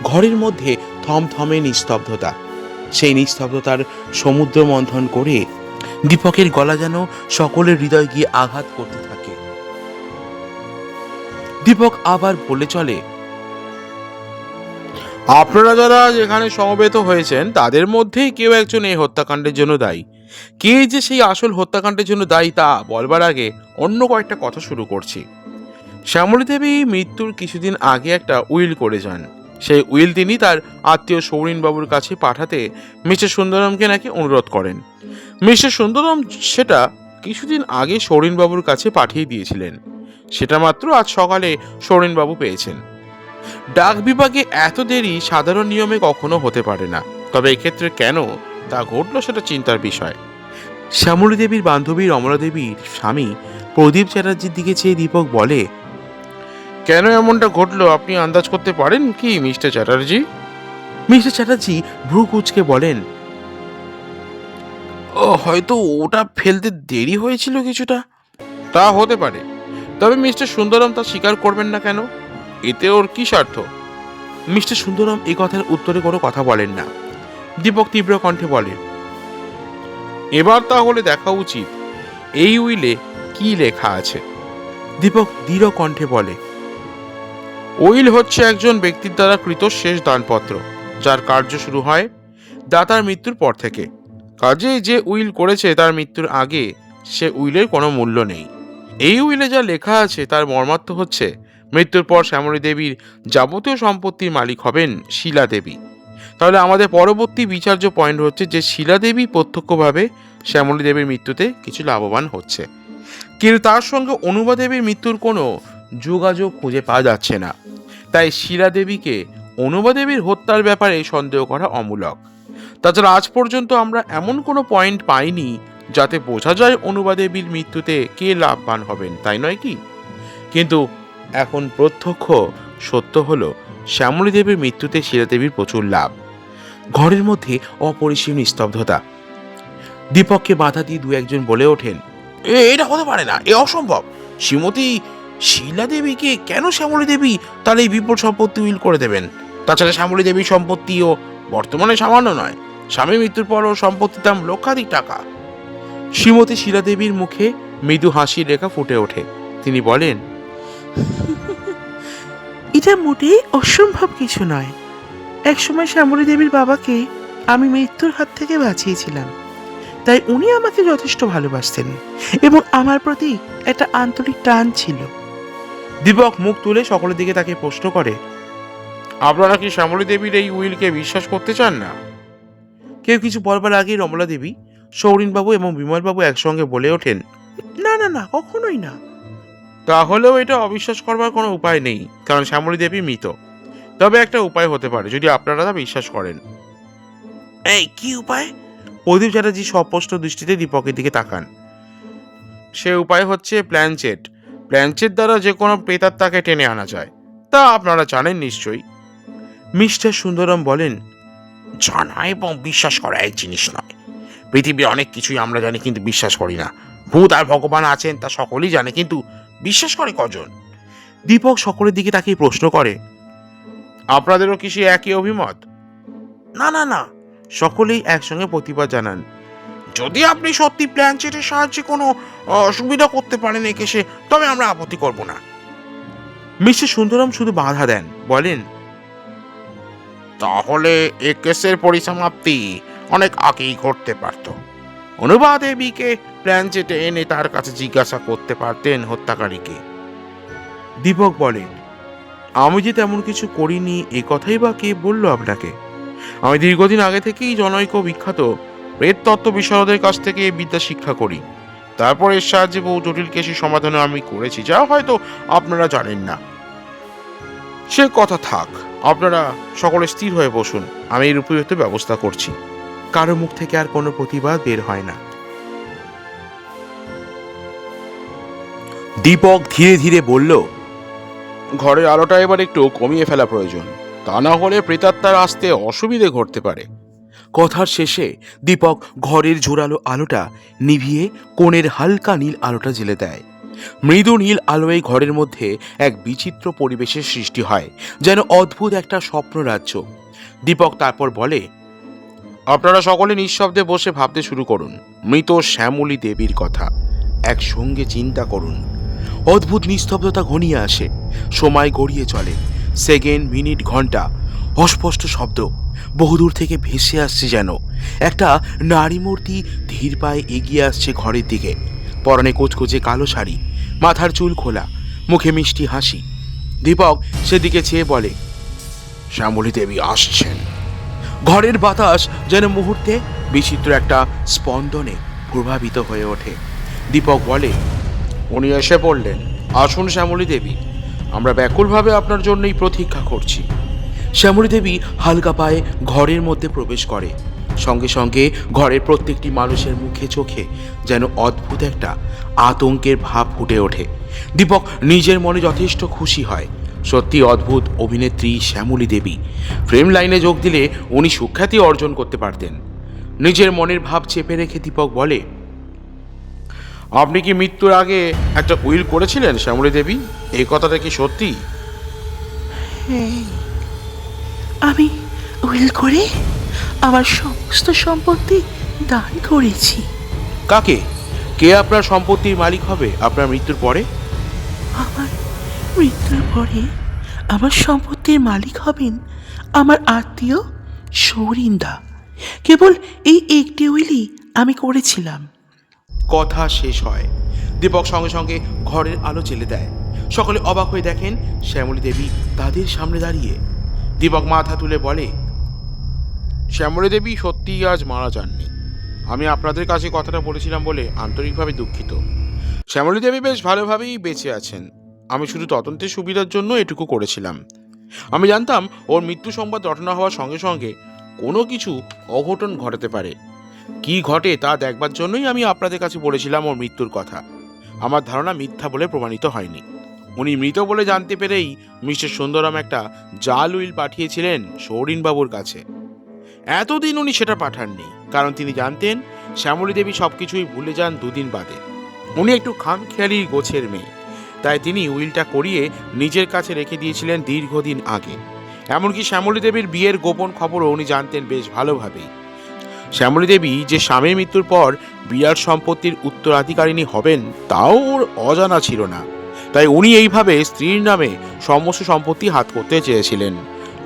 ঘরের মধ্যে থমথমে নিস্তব্ধতা। সেই নিস্তব্ধতার সমুদ্র মন্থন করে দীপকের গলা যেন সকলের হৃদয় গিয়ে আঘাত করতে থাকে। দীপক আবার বলে চলে, আপনারা যারা যেখানে সমবেত হয়েছেন তাদের মধ্যেই কেউ একজন এই হত্যাকাণ্ডের জন্য দায়ী। কে যে সেই আসল হত্যাকাণ্ডের জন্য দায়ী তা বলবার আগে অন্য কয়েকটা কথা শুরু করছি। শ্যামলী দেবী মৃত্যুর কিছুদিন আগে একটা উইল করে যান। সেই উইল তিনি তার আত্মীয় সৌরিনবাবুর কাছে পাঠাতে মিস্টার সুন্দরমকে নাকি অনুরোধ করেন। মিস্টার সুন্দরম সেটা কিছুদিন আগে সৌরিনবাবুর কাছে পাঠিয়ে দিয়েছিলেন। সেটা মাত্র আজ সকালে সৌরিনবাবু পেয়েছেন। ডাক বিভাগে এত দেরি সাধারণ নিয়মে কখনো হতে পারে না, তবে এক্ষেত্রে কেন তা ঘটল সেটা চিন্তার বিষয়। শ্যামলী দেবীর বান্ধবী রমলা দেবীর স্বামী প্রদীপ চ্যাটার্জির দিকে চেয়ে দীপক বলে, কেন এমনটা ঘটলো আপনি আন্দাজ করতে পারেন কি মিস্টার চ্যাটার্জি? মিস্টার চ্যাটার্জি ভ্রু কুঁচকে বলেন, হয়তো ওটা ফেলতে দেরি হয়েছিল কিছুটা। তা হতে পারে, তবে মিস্টার সুন্দরম তা স্বীকার করবেন না কেন? এতে ওর কি স্বার্থ? মিস্টার সুন্দরম এই কথার উত্তরে কোনো কথা বলেন না। দীপক তীব্র কণ্ঠে বলে, এবার তাহলে দেখা উচিত এই উইলে কি লেখা আছে। দীপক দৃঢ় কণ্ঠে বলে, উইল হচ্ছে একজন ব্যক্তির দ্বারা কৃত শেষ দানপত্র, যার কার্য শুরু হয় দাতার মৃত্যুর পর থেকে। কাজেই যে উইল করেছে তার মৃত্যুর আগে সে উইলের কোনো মূল্য নেই। এই উইলে যা লেখা আছে তার মর্মার্থ হচ্ছে মৃত্যুর পর শ্যামলী দেবীর যাবতীয় সম্পত্তির মালিক হবেন শিলা দেবী। তাহলে আমাদের পরবর্তী বিচার্য পয়েন্ট হচ্ছে যে শিলা দেবী প্রত্যক্ষভাবে শ্যামলী দেবীর মৃত্যুতে কিছু লাভবান হচ্ছে, কিন্তু তার সঙ্গে অনুপা দেবীর মৃত্যুর কোনো যোগাযোগ খুঁজে পাওয়া যাচ্ছে না। তাই শিলা দেবীকে অনুপা দেবীর হত্যার ব্যাপারে সন্দেহ করা অমূলক। তাছাড়া আজ পর্যন্ত আমরা এমন কোনো পয়েন্ট পাইনি যাতে বোঝা যায় অনুপা দেবীর মৃত্যুতে কে লাভবান হবেন, তাই নয় কি? কিন্তু এখন প্রত্যক্ষ সত্য হলো শ্যামলী দেবীর মৃত্যুতে শিলা দেবীর প্রচুর লাভ। ঘরের মধ্যে অপরিসীম নিস্তব্ধতা। দীপককে বাধা দিয়ে দু একজন বলে ওঠেন, এটা হতে পারে না, এ অসম্ভব। শ্রীমতী শিলা দেবীকে কেন শ্যামলী দেবী তার এই বিপুল সম্পত্তি উইল করে দেবেন? তাছাড়া শ্যামলী দেবীর সম্পত্তিও বর্তমানে সামান্য নয়। স্বামী মৃত্যুর পরও সম্পত্তির দাম লক্ষাধিক টাকা। শ্রীমতী শিলা দেবীর মুখে মৃদু হাসির রেখা ফুটে ওঠে। তিনি বলেন, এটা মোটেই অসম্ভব কিছু নয়। একসময় শ্যামলী দেবীর বাবাকে আমি মৃত্যুর হাত থেকে বাঁচিয়েছিলাম, তাই উনি আমাকে যথেষ্ট ভালোবাসতেন এবং আমার প্রতি একটা আন্তরিক টান ছিল। দীপক মুখ তুলে সকলের দিকে তাকে প্রশ্ন করে, আপনারা কি শ্যামলী দেবীর এই উইলকে বিশ্বাস করতে চান না? কেউ কিছু বলবার আগেই রমলা দেবী, সৌরিনবাবু এবং বিমলবাবু একসঙ্গে বলে ওঠেন, না না না, কখনোই না। তাহলেও এটা অবিশ্বাস করবার কোনো উপায় নেই, কারণ শ্যামলী দেবী মৃত। তবে একটা উপায় হতে পারে যদি আপনারা তা বিশ্বাস করেন। এই কি উপায়? প্রদীপ চ্যাটার্জি সস্পষ্ট দৃষ্টিতে দীপকের দিকে তাকান। সে উপায় হচ্ছে প্ল্যানচেট। প্ল্যানচেট দ্বারা যে কোনো প্রেতাত্মাকে টেনে আনা যায়, তা আপনারা জানেন নিশ্চয়ই। মিস্টার সুন্দরম বলেন, জানা এবং বিশ্বাস করা এক জিনিস নয়। পৃথিবীর অনেক কিছুই আমরা জানি কিন্তু বিশ্বাস করি না। ভূত আর ভগবান আছেন তা সকলেই জানে, কিন্তু বিশ্বাস করে কজন? দীপক সকলের দিকে তাকিয়ে প্রশ্ন করে, আপনাদেরও কি সে একই অভিমত? না না না, সকলেই একসঙ্গে প্রতিবাদ জানান। যদি আপনি সত্যি প্ল্যানচেটের সাহায্যে কোনো সুবিধা করতে পারেন এই কেসে, তবে আমরা আপত্তি করব না। মিস্টার সুন্দরম শুধু বাধা দেন, বলেন, তাহলে এ কেসের পরিসমাপ্তি অনেক আগেই ঘটতে পারত। অনুপা দেবীকে প্ল্যানচেটে এনে তার কাছে জিজ্ঞাসা করতে পারতেন হত্যাকারীকে। দীপক বলেন, আমি যে তেমন কিছু করিনি এ কথাই বা কে বললো আপনাকে? আমি দীর্ঘদিন আগে থেকেই জনৈক বিখ্যাত প্রেত তত্ত্ব বিশারদের কাছ থেকে এই বিদ্যা শিক্ষা করি। তারপর এর সাহায্যে বহু জটিল কেসের সমাধানও আমি করেছি, যা হয়তো আপনারা জানেন না। সে কথা থাক, আপনারা সকলে স্থির হয়ে বসুন, আমি এর উপযুক্ত ব্যবস্থা করছি। কারো মুখ থেকে আর কোনো প্রতিবাদ বের হয় না। দীপক ধীরে ধীরে বলল, ঘরের আলোটা এবার একটু কমিয়ে ফেলা প্রয়োজন, তা না হলে প্রেতাত্মার আসতে অসুবিধে ঘটতে পারে। কথার শেষে দীপক ঘরের জোরালো আলোটা নিভিয়ে কোণের হালকা নীল আলোটা জ্বেলে দেয়। মৃদু নীল আলোয় ঘরের মধ্যে এক বিচিত্র পরিবেশের সৃষ্টি হয়, যেন অদ্ভুত একটা স্বপ্ন রাজ্য। দীপক তারপর বলে, আপনারা সকলে নিঃশব্দে বসে ভাবতে শুরু করুন মৃত শ্যামলী দেবীর কথা। একসঙ্গে চিন্তা করুন। অদ্ভুত নিস্তব্ধতা ঘনিয়ে আসে, সময় গড়িয়ে চলে, সেকেন্ড, মিনিট, ঘন্টা। অস্পষ্ট শব্দ বহুদূর থেকে ভেসে আসছে, যেন একটা নারী মূর্তি ধীর পায়ে এগিয়ে আসছে ঘরের দিকে। পরনে কোচকোচে কালো শাড়ি, মাথার চুল খোলা, মুখে মিষ্টি হাসি। দীপক সেদিকে চেয়ে বলে, শ্যামলী দেবী আসছেন। ঘরের বাতাস যেন মুহূর্তে বিচিত্র একটা স্পন্দনে প্রভাবিত হয়ে ওঠে। দীপক বলে, উনি এসে পড়লেন। আসুন শ্যামলী দেবী, আমরা ব্যাকুলভাবে আপনার জন্যই প্রতীক্ষা করছি। শ্যামলী দেবী হালকা পায়ে ঘরের মধ্যে প্রবেশ করে। সঙ্গে সঙ্গে ঘরের প্রত্যেকটি মানুষের মুখে চোখে যেন অদ্ভুত একটা আতঙ্কের ভাব ফুটে ওঠে। দীপক নিজের মনে যথেষ্ট খুশি হয়। সত্যি অদ্ভুত অভিনেত্রী শ্যামলী দেবী। ফ্রেম লাইনে যোগ দিলে উনি সুখ্যাতি অর্জন করতে পারতেন। নিজের মনের ভাব চেপে রেখে দীপক বলে, আপনি কি মৃত্যুর আগে একটা উইল করেছিলেন শ্যামলী দেবী? এই কথাটা কি সত্যি? হ্যাঁ, আমি উইল করে আমার সমস্ত সম্পত্তি দান করেছি। কাকে? কে আপনার সম্পত্তির মালিক হবে আপনার মৃত্যুর পরে? আমার মৃত্যুর পরে আমার সম্পত্তির মালিক হবেন আমার আত্মীয় সৌরিন্দা। কেবল এই একটি উইলই আমি করেছিলাম। কথা শেষ হয়, দীপক সঙ্গে সঙ্গে ঘরের আলো জ্বেলে দেয়। সকলে অবাক হয়ে দেখেন শ্যামলী দেবী তাদের সামনে দাঁড়িয়ে। দীপক মাথা তুলে বলে, শ্যামলী দেবী সত্যিই আজ মারা যাননি। আমি আপনাদের কাছে কথাটা বলেছিলাম বলে আন্তরিকভাবে দুঃখিত। শ্যামলী দেবী বেশ ভালোভাবেই বেঁচে আছেন। আমি শুধু তদন্তের সুবিধার জন্য এটুকু করেছিলাম। আমি জানতাম ওর মৃত্যু সংবাদ রটনা হওয়ার সঙ্গে সঙ্গে কোনো কিছু অঘটন ঘটাতে পারে। কি ঘটে তা দেখবার জন্যই আমি আপনাদের কাছে বলেছিলাম ওর মৃত্যুর কথা। আমার ধারণা মিথ্যা বলে প্রমাণিত হয়নি। উনি মৃত বলে জানতে পেরেই মিস্টার সুন্দরম একটা জাল উইল পাঠিয়েছিলেন সৌরিনবাবুর কাছে। এতদিন উনি সেটা পাঠাননি, কারণ তিনি জানতেন শ্যামলী দেবী সবকিছুই ভুলে যান দুদিন বাদে। উনি একটু খামখেয়ালি গোছের মেয়ে, তাই তিনি উইলটা করিয়ে নিজের কাছে রেখে দিয়েছিলেন দীর্ঘদিন আগে। এমনকি শ্যামলী দেবীর বিয়ের গোপন খবরও উনি জানতেন বেশ ভালোভাবেই। শ্যামলী দেবী যে স্বামীর মৃত্যুর পর বিরাট সম্পত্তির উত্তরাধিকারিণী হবেন তাও ওর অজানা ছিল না। তাই উনি এইভাবে স্ত্রীর নামে সমস্ত সম্পত্তি হাত করতে চেয়েছিলেন।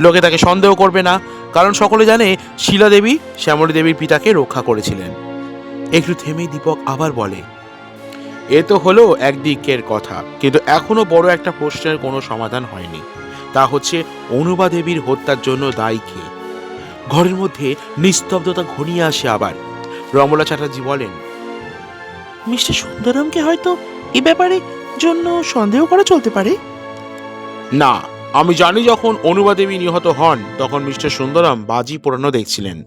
লোকে তাকে সন্দেহ করবে না, কারণ সকলে জানে শিলা দেবী শ্যামলী দেবীর পিতাকে রক্ষা করেছিলেন। একটু থেমে দীপক আবার বলে, এ তো হলো একদিকের কথা, কিন্তু এখনো বড় একটা প্রশ্নের কোনো সমাধান হয়নি। তা হচ্ছে অনুপা দেবীর হত্যার জন্য দায়ী কে? ঘরের মধ্যে নিস্তব্ধতা ঘনিয়ে আসে আবার। রমলা চ্যাটার্জি বলেন, মিস্টার সুন্দরমকে হয়তো এ ব্যাপারে জন্য সন্দেহ করা চলতে পারে। না, আমি জানি যখন অনুপা দেবী নিহত হন তখন মিস্টার সুন্দরম বাজি পোড়ানো দেখছিলেন।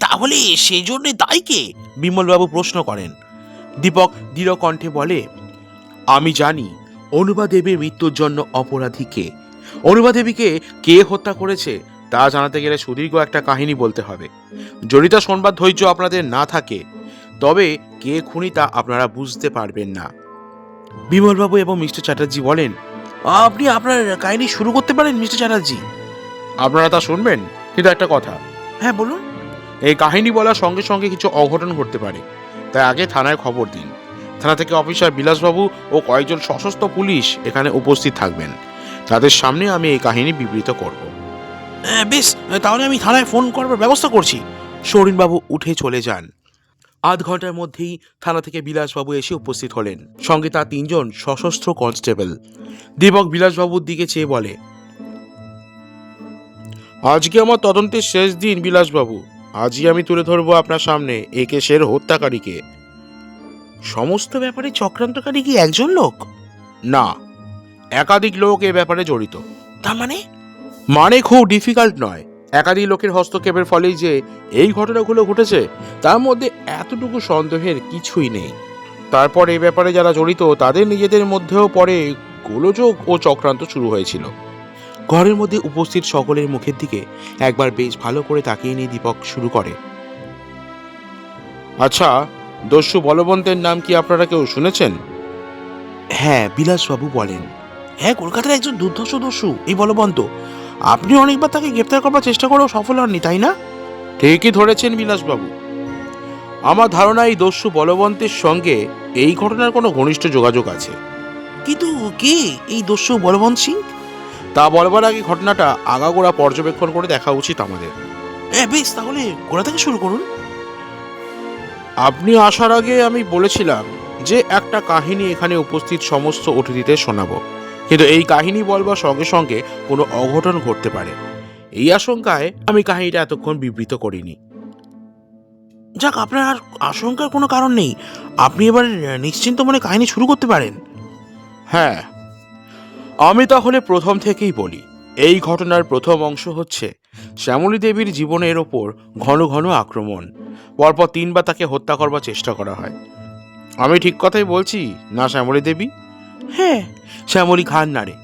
তাহলে সেই জন্য দায়ী কে? বিমলবাবু প্রশ্ন করেন। দীপক দৃঢ় কণ্ঠে বলে, আমি জানি অনুপা দেবীর মৃত্যুর জন্য অপরাধী কে। অনুপা দেবীকে কে হত্যা করেছে তা জানাতে গেলে সুদীর্ঘ একটা কাহিনী বলতে হবে। যদি তা শোনবার ধৈর্য আপনাদের না থাকে তবে কে খুনি তা আপনারা বুঝতে পারবেন না। বিমলবাবু এবং মিস্টার চ্যাটার্জি বলেন, আপনি আপনার কাহিনী শুরু করতে পারেন মিস্টার চ্যাটার্জি। আপনারা তা শুনবেন, কিন্তু একটা কথা। হ্যাঁ, বলুন। এই কাহিনী বলার সঙ্গে সঙ্গে কিছু অঘটন ঘটতে পারে, তাই আগে থানায় খবর দিন। থানা থেকে অফিসার বিলাসবাবু ও কয়েকজন সশস্ত্র পুলিশ এখানে উপস্থিত থাকবেন। তাদের সামনে আমি এই কাহিনী বিবৃত করব। বেশ, তাহলে আমি থানায় ফোন করবার ব্যবস্থা করছি। সৌরিনবাবু উঠে চলে যান। আধ ঘন্টার মধ্যেই থানা থেকে বিলাসবাবু এসে উপস্থিত হলেন, সঙ্গে তার 3 জন সশস্ত্র কনস্টেবল। দীপক বিলাসবাবুর দিকে চেয়ে বলে, আজকে আমার তদন্তের শেষ দিন বিলাসবাবু। আজই আমি তুলে ধরবো আপনার সামনে এই কেসের হত্যাকারীকে। সমস্ত ব্যাপারে চক্রান্তকারী কি একজন লোক? না, একাধিক লোক এ ব্যাপারে জড়িত। তার মানে? মানে খুব ডিফিকাল্ট নয়। একাধিক লোকের হস্তক্ষেপের ফলেই যে এই ঘটনাগুলো ঘটেছে তার মধ্যে এতটুকু সন্দেহের কিছুই নেই। তারপর এই ব্যাপারে যারা জড়িত তাদের নিজেদের মধ্যেও পরে গোলযোগ ও চক্রান্ত শুরু হয়েছিল। ঘরের মধ্যে উপস্থিত সকলের মুখের দিকে একবার বেশ ভালো করে তাকিয়ে নিয়ে দীপক শুরু করে। আচ্ছা, দস্যু বলবন্তের নাম কি আপনারা কেউ শুনেছেন? হ্যাঁ, বিলাসবাবু বলেন। হ্যাঁ, কলকাতার একজন দুর্ধর্ষ দস্যু এই বলবন্ত। আপনি অনেকবার তাকে গ্রেপ্তার করবার চেষ্টা করেও সফল হননি, তাই না? ঠিকই ধরেছেন বিলাসবাবু। আমার ধারণা এই দস্যু বলবন্তের সঙ্গে এই ঘটনার কোনো ঘনিষ্ঠ যোগাযোগ আছে। কিন্তু কে এই দস্যু বলবন্ত সিং? তা বলবার আগে ঘটনাটা আগাগোড়া পর্যবেক্ষণ করে দেখা উচিত আমাদের। হ্যাঁ বেশ, তাহলে গোড়া থেকে শুরু করুন। আপনি আসার আগে আমি বলেছিলাম যে একটা কাহিনী এখানে উপস্থিত সমস্ত অতিথিদের শোনাবো, কিন্তু এই কাহিনী বলবার সঙ্গে সঙ্গে কোনো অঘটন ঘটতে পারে এই আশঙ্কায় আমি কাহিনীটা এতক্ষণ বিবৃত করিনি। যাক, আপনার আর আশঙ্কার কোনো কারণ নেই। আপনি এবার নিশ্চিন্ত মনে কাহিনী শুরু করতে পারেন। হ্যাঁ, আমি তাহলে প্রথম থেকেই বলি। এই ঘটনার প্রথম অংশ হচ্ছে শ্যামলী দেবীর জীবনের ওপর ঘন ঘন আক্রমণ। পরপর 3 বার তাকে হত্যা করবার চেষ্টা করা হয়। আমি ঠিক কথাই বলছি না শ্যামলী দেবী? হ্যাঁ, শ্যামলী খান নারে।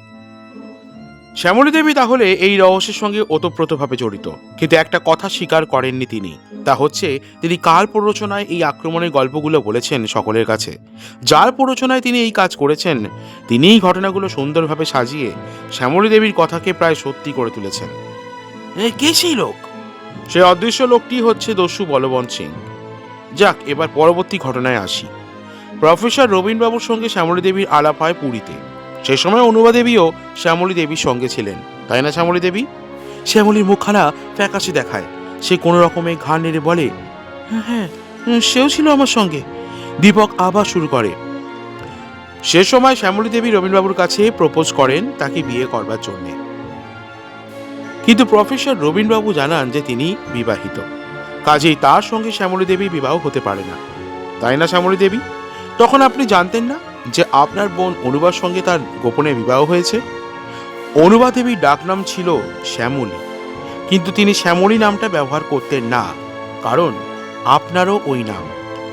শ্যামলী দেবী তাহলে এই রহস্যের সঙ্গে ওতপ্রোতভাবে জড়িত, কিন্তু একটা কথা স্বীকার করেননি তিনি। তা হচ্ছে তিনি কার প্ররোচনায় এই আক্রমণের গল্পগুলো বলেছেন সকলের কাছে। যার প্ররোচনায় তিনি এই কাজ করেছেন তিনিই ঘটনাগুলো সুন্দরভাবে সাজিয়ে শ্যামলী দেবীর কথাকে প্রায় সত্যি করে তুলেছেন। কে সেই লোক? সে অদৃশ্য লোকটি হচ্ছে দস্যু বলবন্ত সিং। যাক, এবার পরবর্তী ঘটনায় আসি। প্রফেসর রবীনবাবুর সঙ্গে শ্যামলী দেবীর আলাপ হয় পুরীতে। সে সময় অনুবা দেবীও শ্যামলী দেবীর সঙ্গে ছিলেন, তাই না শ্যামলী দেবী? শ্যামলীর মুখখানা ফ্যাকাশে দেখায়। সে কোনো রকমে ঘাড় নেড়ে বলে, হ্যাঁ, সেও ছিল আমার সঙ্গে। দীপক আবার শুরু করে। সে সময় শ্যামলী দেবী রবীনবাবুর কাছে প্রপোজ করেন তাকে বিয়ে করবার জন্যে, কিন্তু প্রফেসর রবীনবাবু জানান যে তিনি বিবাহিত, কাজেই তার সঙ্গে শ্যামলী দেবী বিবাহ হতে পারে না, তাই না শ্যামলী দেবী? তখন আপনি জানতেন না যে আপনার বোন অনুবার সঙ্গে তার গোপনে বিবাহ হয়েছে? অনুবা দেবীর ডাকনাম ছিল শ্যামলী, কিন্তু তিনি শ্যামলী নামটা ব্যবহার করতেন না, কারণ আপনারও ওই নাম,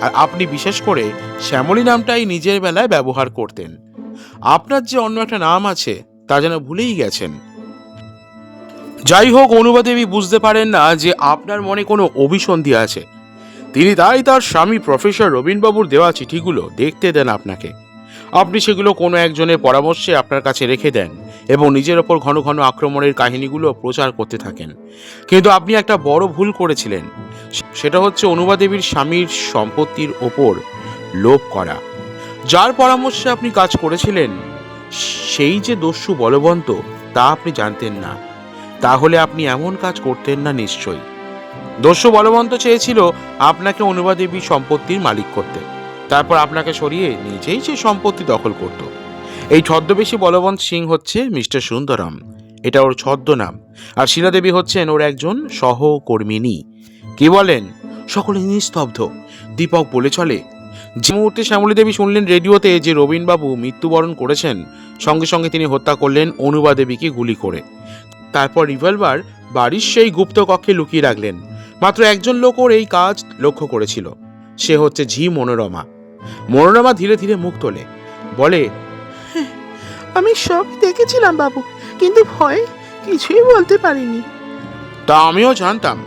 আর আপনি বিশেষ করে শ্যামলী নামটাই নিজের বেলায় ব্যবহার করতেন। আপনার যে অন্য একটা নাম আছে তা যেন ভুলেই গেছেন। যাই হোক, অনুবা দেবী বুঝতে পারেন না যে আপনার মনে কোনো অভিসন্ধি আছে। তিনি তাই তার স্বামী প্রফেসর রবীনবাবুর দেওয়া চিঠিগুলো দেখতে দেন আপনাকে। আপনি সেগুলো কোনো একজনের পরামর্শে আপনার কাছে রেখে দেন এবং নিজের ওপর ঘন ঘন আক্রমণের কাহিনীগুলো প্রচার করতে থাকেন। কিন্তু আপনি একটা বড় ভুল করেছিলেন। সেটা হচ্ছে অনুবা দেবীর স্বামীর সম্পত্তির ওপর লোভ করা। যার পরামর্শে আপনি কাজ করেছিলেন সেই যে দস্যু বলবন্ত তা আপনি জানতেন না, তাহলে আপনি এমন কাজ করতেন না নিশ্চয়ই। দস্যু বলবন্ত চেয়েছিল আপনাকে অনুবা দেবীর সম্পত্তির মালিক করতে, তারপর আপনাকে সরিয়ে নিজেই সে সম্পত্তি দখল করত। এই ছদ্মবেশী বলবন্ত সিং হচ্ছে মিস্টার সুন্দরম, এটা ওর ছদ্মনাম, আর শিলাদেবী হচ্ছেন ওর একজন সহকর্মিনী। কি বলেন? সকলে নিস্তব্ধ। দীপক বলে চলে, যে মুহূর্তে শ্যামলী দেবী শুনলেন রেডিওতে যে রবীনবাবু মৃত্যুবরণ করেছেন, সঙ্গে সঙ্গে তিনি হত্যা করলেন অনুবা দেবীকে গুলি করে। তারপর রিভলভার বাড়ির সেই গুপ্ত কক্ষে লুকিয়ে রাখলেন। মাত্র একজন লোক ওর এই কাজ লক্ষ্য করেছিল, সে হচ্ছে ঝি মনোরমা। মনোরমা ধীরে ধীরে মুখ তোলে, বলে, আমি সবই দেখেছিলাম বাবু, কিন্তু ভয়ে কিছুই বলতে পারিনি। তা আমিও জানতাম।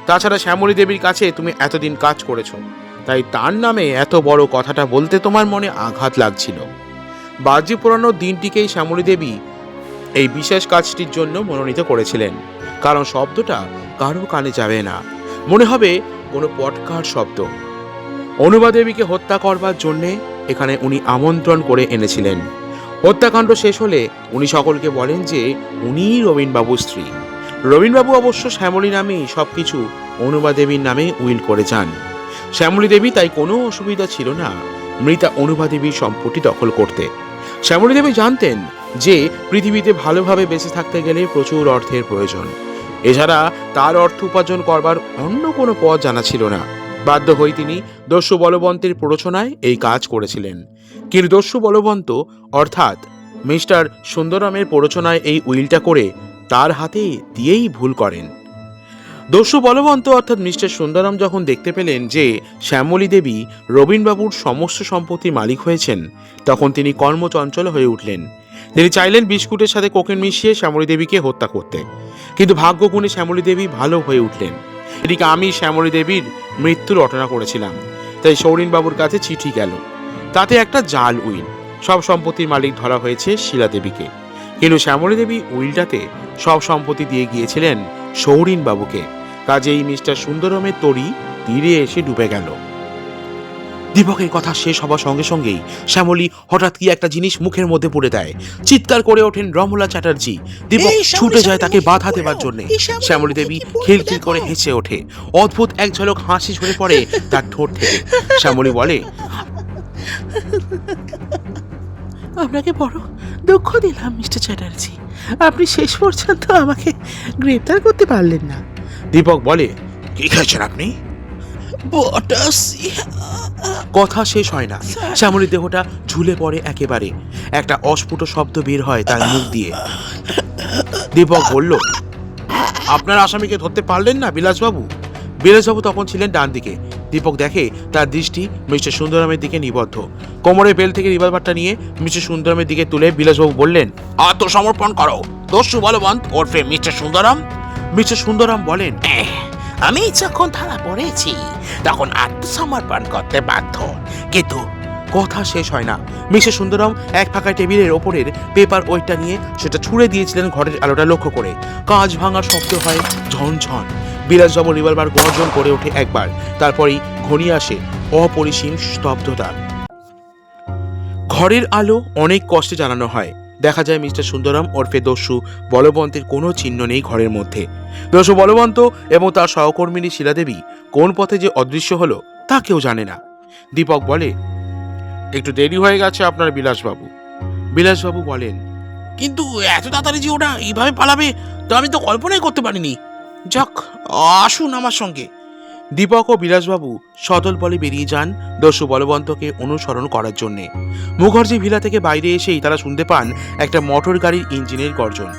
তাছাড়া শ্যামলী দেবীর কাছে তুমি এতদিন কাজ করেছো, তাই তার নামে এত বড় কথাটা বলতে তোমার মনে আঘাত লাগছিল। বাজি পোড়ানোর দিনটিকেই শ্যামলী দেবী এই বিশেষ কাজটির জন্য মনোনীত করেছিলেন, কারণ শব্দটা কারো কানে যাবে না, মনে হবে কোনো পটকার শব্দ। অনুবা দেবীকে হত্যা করবার জন্যে এখানে উনি আমন্ত্রণ করে এনেছিলেন। হত্যাকাণ্ড শেষ হলে উনি সকলকে বলেন যে উনিই রবীনবাবুর স্ত্রী। রবীনবাবু অবশ্য শ্যামলী নামেই সবকিছু অনুবা দেবীর নামে উইল করে যান। শ্যামলী দেবী তাই কোনো অসুবিধা ছিল না মৃতা অনুবা দেবীর সম্পত্তি দখল করতে। শ্যামলী দেবী জানতেন যে পৃথিবীতে ভালোভাবে বেঁচে থাকতে গেলে প্রচুর অর্থের প্রয়োজন। এছাড়া তার অর্থ উপার্জন করবার অন্য কোনো পথ জানা ছিল না। বাধ্য হয়ে তিনি দস্যু বলবন্তের প্ররোচনায় এই কাজ করেছিলেন। কিন্তু দস্যু বলবন্ত অর্থাৎ মিস্টার সুন্দরমের প্ররোচনায় এই উইলটা করে তার হাতে দিয়েই ভুল করেন। দস্যু বলবন্ত অর্থাৎ মিস্টার সুন্দরম যখন দেখতে পেলেন যে শ্যামলী দেবী রবীনবাবুর সমস্ত সম্পত্তির মালিক হয়েছেন, তখন তিনি কর্মচঞ্চল হয়ে উঠলেন। তিনি চাইলেন বিস্কুটের সাথে কোকেন মিশিয়ে শ্যামলী দেবীকে হত্যা করতে, কিন্তু ভাগ্যগুণে শ্যামলী দেবী ভালো হয়ে উঠলেন। এদিকে আমি শ্যামলী দেবীর মৃত্যুর রটনা করেছিলাম, তাই সৌরিনবাবুর কাছে চিঠি গেল। তাতে একটা জাল উইল, সব সম্পত্তির মালিক ধরা হয়েছে শিলা দেবীকে, কিন্তু শ্যামলী দেবী উইলটাতে সব সম্পত্তি দিয়ে গিয়েছিলেন সৌরিনবাবুকে। কাজেই মিস্টার সুন্দরমের তরি তীরে এসে ডুবে গেল। দীপকের কথা শেষ হবার সঙ্গে সঙ্গেই শ্যামলী হঠাৎ কি একটা জিনিস মুখের মধ্যে পুড়ে দেয়। চিৎকার করে ওঠেন রমলা চ্যাটার্জি। দীপক ছুটে যায় তাকে বাধা দেবার জন্য। শ্যামলী দেবী খিলখিল করে হেসে ওঠে। অদ্ভুত এক ঝলক হাসি ঝরে পড়ে তার ঠোঁট থেকে। শ্যামলী বলে, আপনাকে বড় দুঃখ দিলাম মিস্টার চ্যাটার্জি, আপনি শেষ পর্যন্ত আমাকে গ্রেপ্তার করতে পারলেন না। দীপক বলে, কি খেয়েছেন আপনি? কথা শেষ হয় না, শ্যামলীর দেহটা ঝুলে পড়ে একেবারে। একটা অস্ফুট শব্দ বের হয় তার মুখ দিয়ে। দীপক বলল, আপনার আসামিকে ধরতে পারলেন না বিলাসবাবু? বিলাসবাবু তখন ছিলেন ডান দিকে। দীপক দেখে তার দৃষ্টি মিস্টার সুন্দরমের দিকে নিবদ্ধ। কোমরের বেল থেকে রিভলভারটা নিয়ে মিস্টার সুন্দরমের দিকে তুলে বিলাসবাবু বললেন, আত্মসমর্পণ করো দস্যু বলবন্ত ওরফে মিস্টার সুন্দরম। মিস্টার সুন্দরম বলেন, আমি যখন ধরা পড়েছি তখন আত্মসমর্পণ করতে বাধ্য, কিন্তু কথা শেষ হয় না। মিস্টার সুন্দরম এক ফাঁকা টেবিলের ওপরের পেপার ওয়েটটা নিয়ে সেটা ছুঁড়ে দিয়েছিলেন ঘরের আলোটা লক্ষ্য করে। কাঁচ ভাঙার শব্দ হয় ঝনঝন। বিলাসবাবু রিভলভার গর্জন করে ওঠে একবার, তারপরেই ঘনিয়ে আসে অপরিসীম স্তব্ধতা। ঘরের আলো অনেক কষ্টে জ্বালানো হয়। দেখা যায় মিস্টার সুন্দরম ওরফে দস্যু বলবন্তের কোনো চিহ্ন নেই ঘরের মধ্যে। দস্যু বলবন্ত এবং তার সহকর্মিনী শিলাদেবী কোন পথে যে অদৃশ্য হলো তা কেউ জানে না। দীপক বলে, একটু দেরি হয়ে গেছে আপনার বিলাসবাবু। বিলাসবাবু বলেন, কিন্তু এত তাড়াতাড়ি যে ওটা এইভাবে পালাবে তো আমি তো কল্পনাই করতে পারিনি। যাক, আসুন আমার সঙ্গে। দীপক ও বিলাসবাবু সদল বলে বেরিয়ে যান দস্যু বলবন্তকে অনুসরণ করার জন্যে। মুখার্জি ভিলা থেকে বাইরে এসেই তারা শুনতে পান একটা মোটর গাড়ির ইঞ্জিনের গর্জন।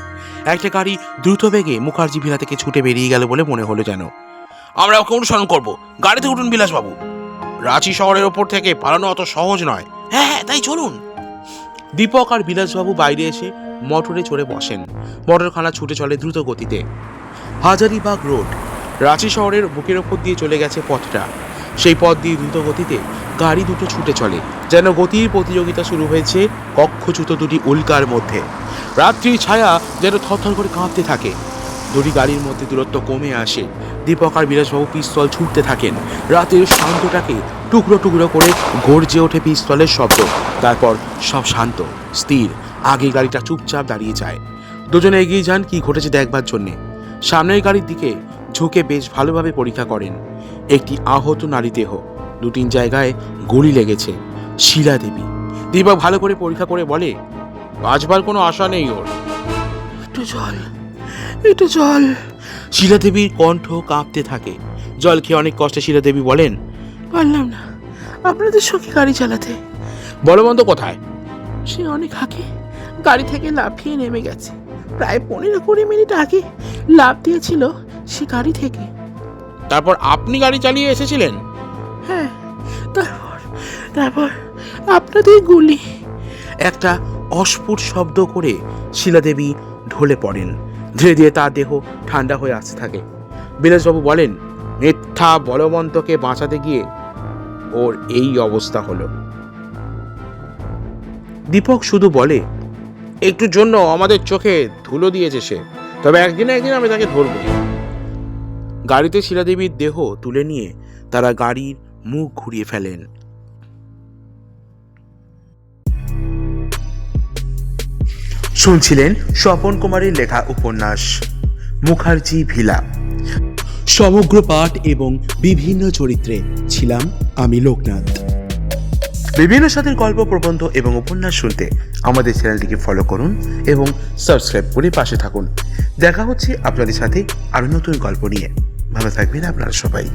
একটা গাড়ি দ্রুত বেগে মুখার্জি ভিলা থেকে ছুটে বেরিয়ে গেল বলে মনে হলো যেন। আমরা ওকে অনুসরণ করব। গাড়িতে উঠুন বিলাসবাবু। রাঁচি শহরের ওপর থেকে পালানো অত সহজ নয়। হ্যাঁ হ্যাঁ, তাই চলুন। দীপক আর বিলাসবাবু বাইরে এসে মোটরে চড়ে বসেন। মোটরখানা ছুটে চলে দ্রুত গতিতে। হাজারিবাগ রোড, রাঁচি শহরের বুকের ওপর দিয়ে চলে গেছে পথটা। সেই পথ দিয়ে দ্রুত গতিতে গাড়ি দুটো ছুটে চলে, যেন গতির প্রতিযোগিতা শুরু হয়েছে কক্ষচ্যুত দুটি উল্কার মধ্যে। রাত্রির ছায়া যেন থরথর করে কাঁপতে থাকে। দুটি গাড়ির মধ্যে দূরত্ব কমে আসে। দীপক আর বিলাসবাবু পিস্তল ছুটতে থাকেন। রাতের শান্তটাকে টুকরো টুকরো করে গর্জে ওঠে পিস্তলের শব্দ। তারপর সব শান্ত স্থির। আগে গাড়িটা চুপচাপ দাঁড়িয়ে যায়। দুজনে এগিয়ে যান কি ঘটেছে দেখবার জন্যে। সামনের গাড়ির দিকে ঝুঁকে বেশ ভালোভাবে পরীক্ষা করেন। একটি আহত নারী দেহ, 2-3 জায়গায় গুলি লেগেছে। শিলা দেবী। দীপক ভালো করে পরীক্ষা করে বলে, বাঁচবার কোনো আশা নেই ওর। একটু জল, একটু জল। শিলা দেবীর কণ্ঠ কাঁপতে থাকে। জল খেয়ে অনেক কষ্টে শিলা দেবী বলেন, পারলাম না আপনাদের সঙ্গে গাড়ি চালাতে। বলবন্ত কোথায়? সে অনেক আগে গাড়ি থেকে লাফিয়ে নেমে গেছে। প্রায় 15-20 মিনিট আগে লাফ দিয়েছিল সে গাড়ি থেকে। তারপর আপনি গাড়ি চালিয়ে এসেছিলেন? হ্যাঁ, তারপর আপনাদের গুলি। একটা অস্ফুট শব্দ করে শিলাদেবী ঢলে পড়েন। ধীরে ধীরে তার দেহ ঠান্ডা হয়ে আসতে থাকে। বিলাসবাবু বলেন, মিথ্যা বলবন্তকে বাঁচাতে গিয়ে ওর এই অবস্থা হলো। দীপক শুধু বলে, একটু জন্য আমাদের চোখে ধুলো দিয়েছে সে, তবে একদিন আমি তাকে ধরবো। গাড়িতে শিলাদেবীর দেহ তুলে নিয়ে তারা গাড়ির মুখ ঘুরিয়ে ফেলেন। শুনছিলেন স্বপন কুমারের লেখা উপন্যাস মুখার্জি ভিলা। সমগ্র পাঠ এবং বিভিন্ন চরিত্রে ছিলাম আমি লোকনাথ। বিভিন্ন সাথের গল্প, প্রবন্ধ এবং উপন্যাস শুনতে আমাদের চ্যানেলটিকে ফলো করুন এবং সাবস্ক্রাইব করে পাশে থাকুন। দেখা হচ্ছে আপনাদের সাথে আরো নতুন গল্প নিয়ে। ভালো থাকবেন আপনারা সবাই।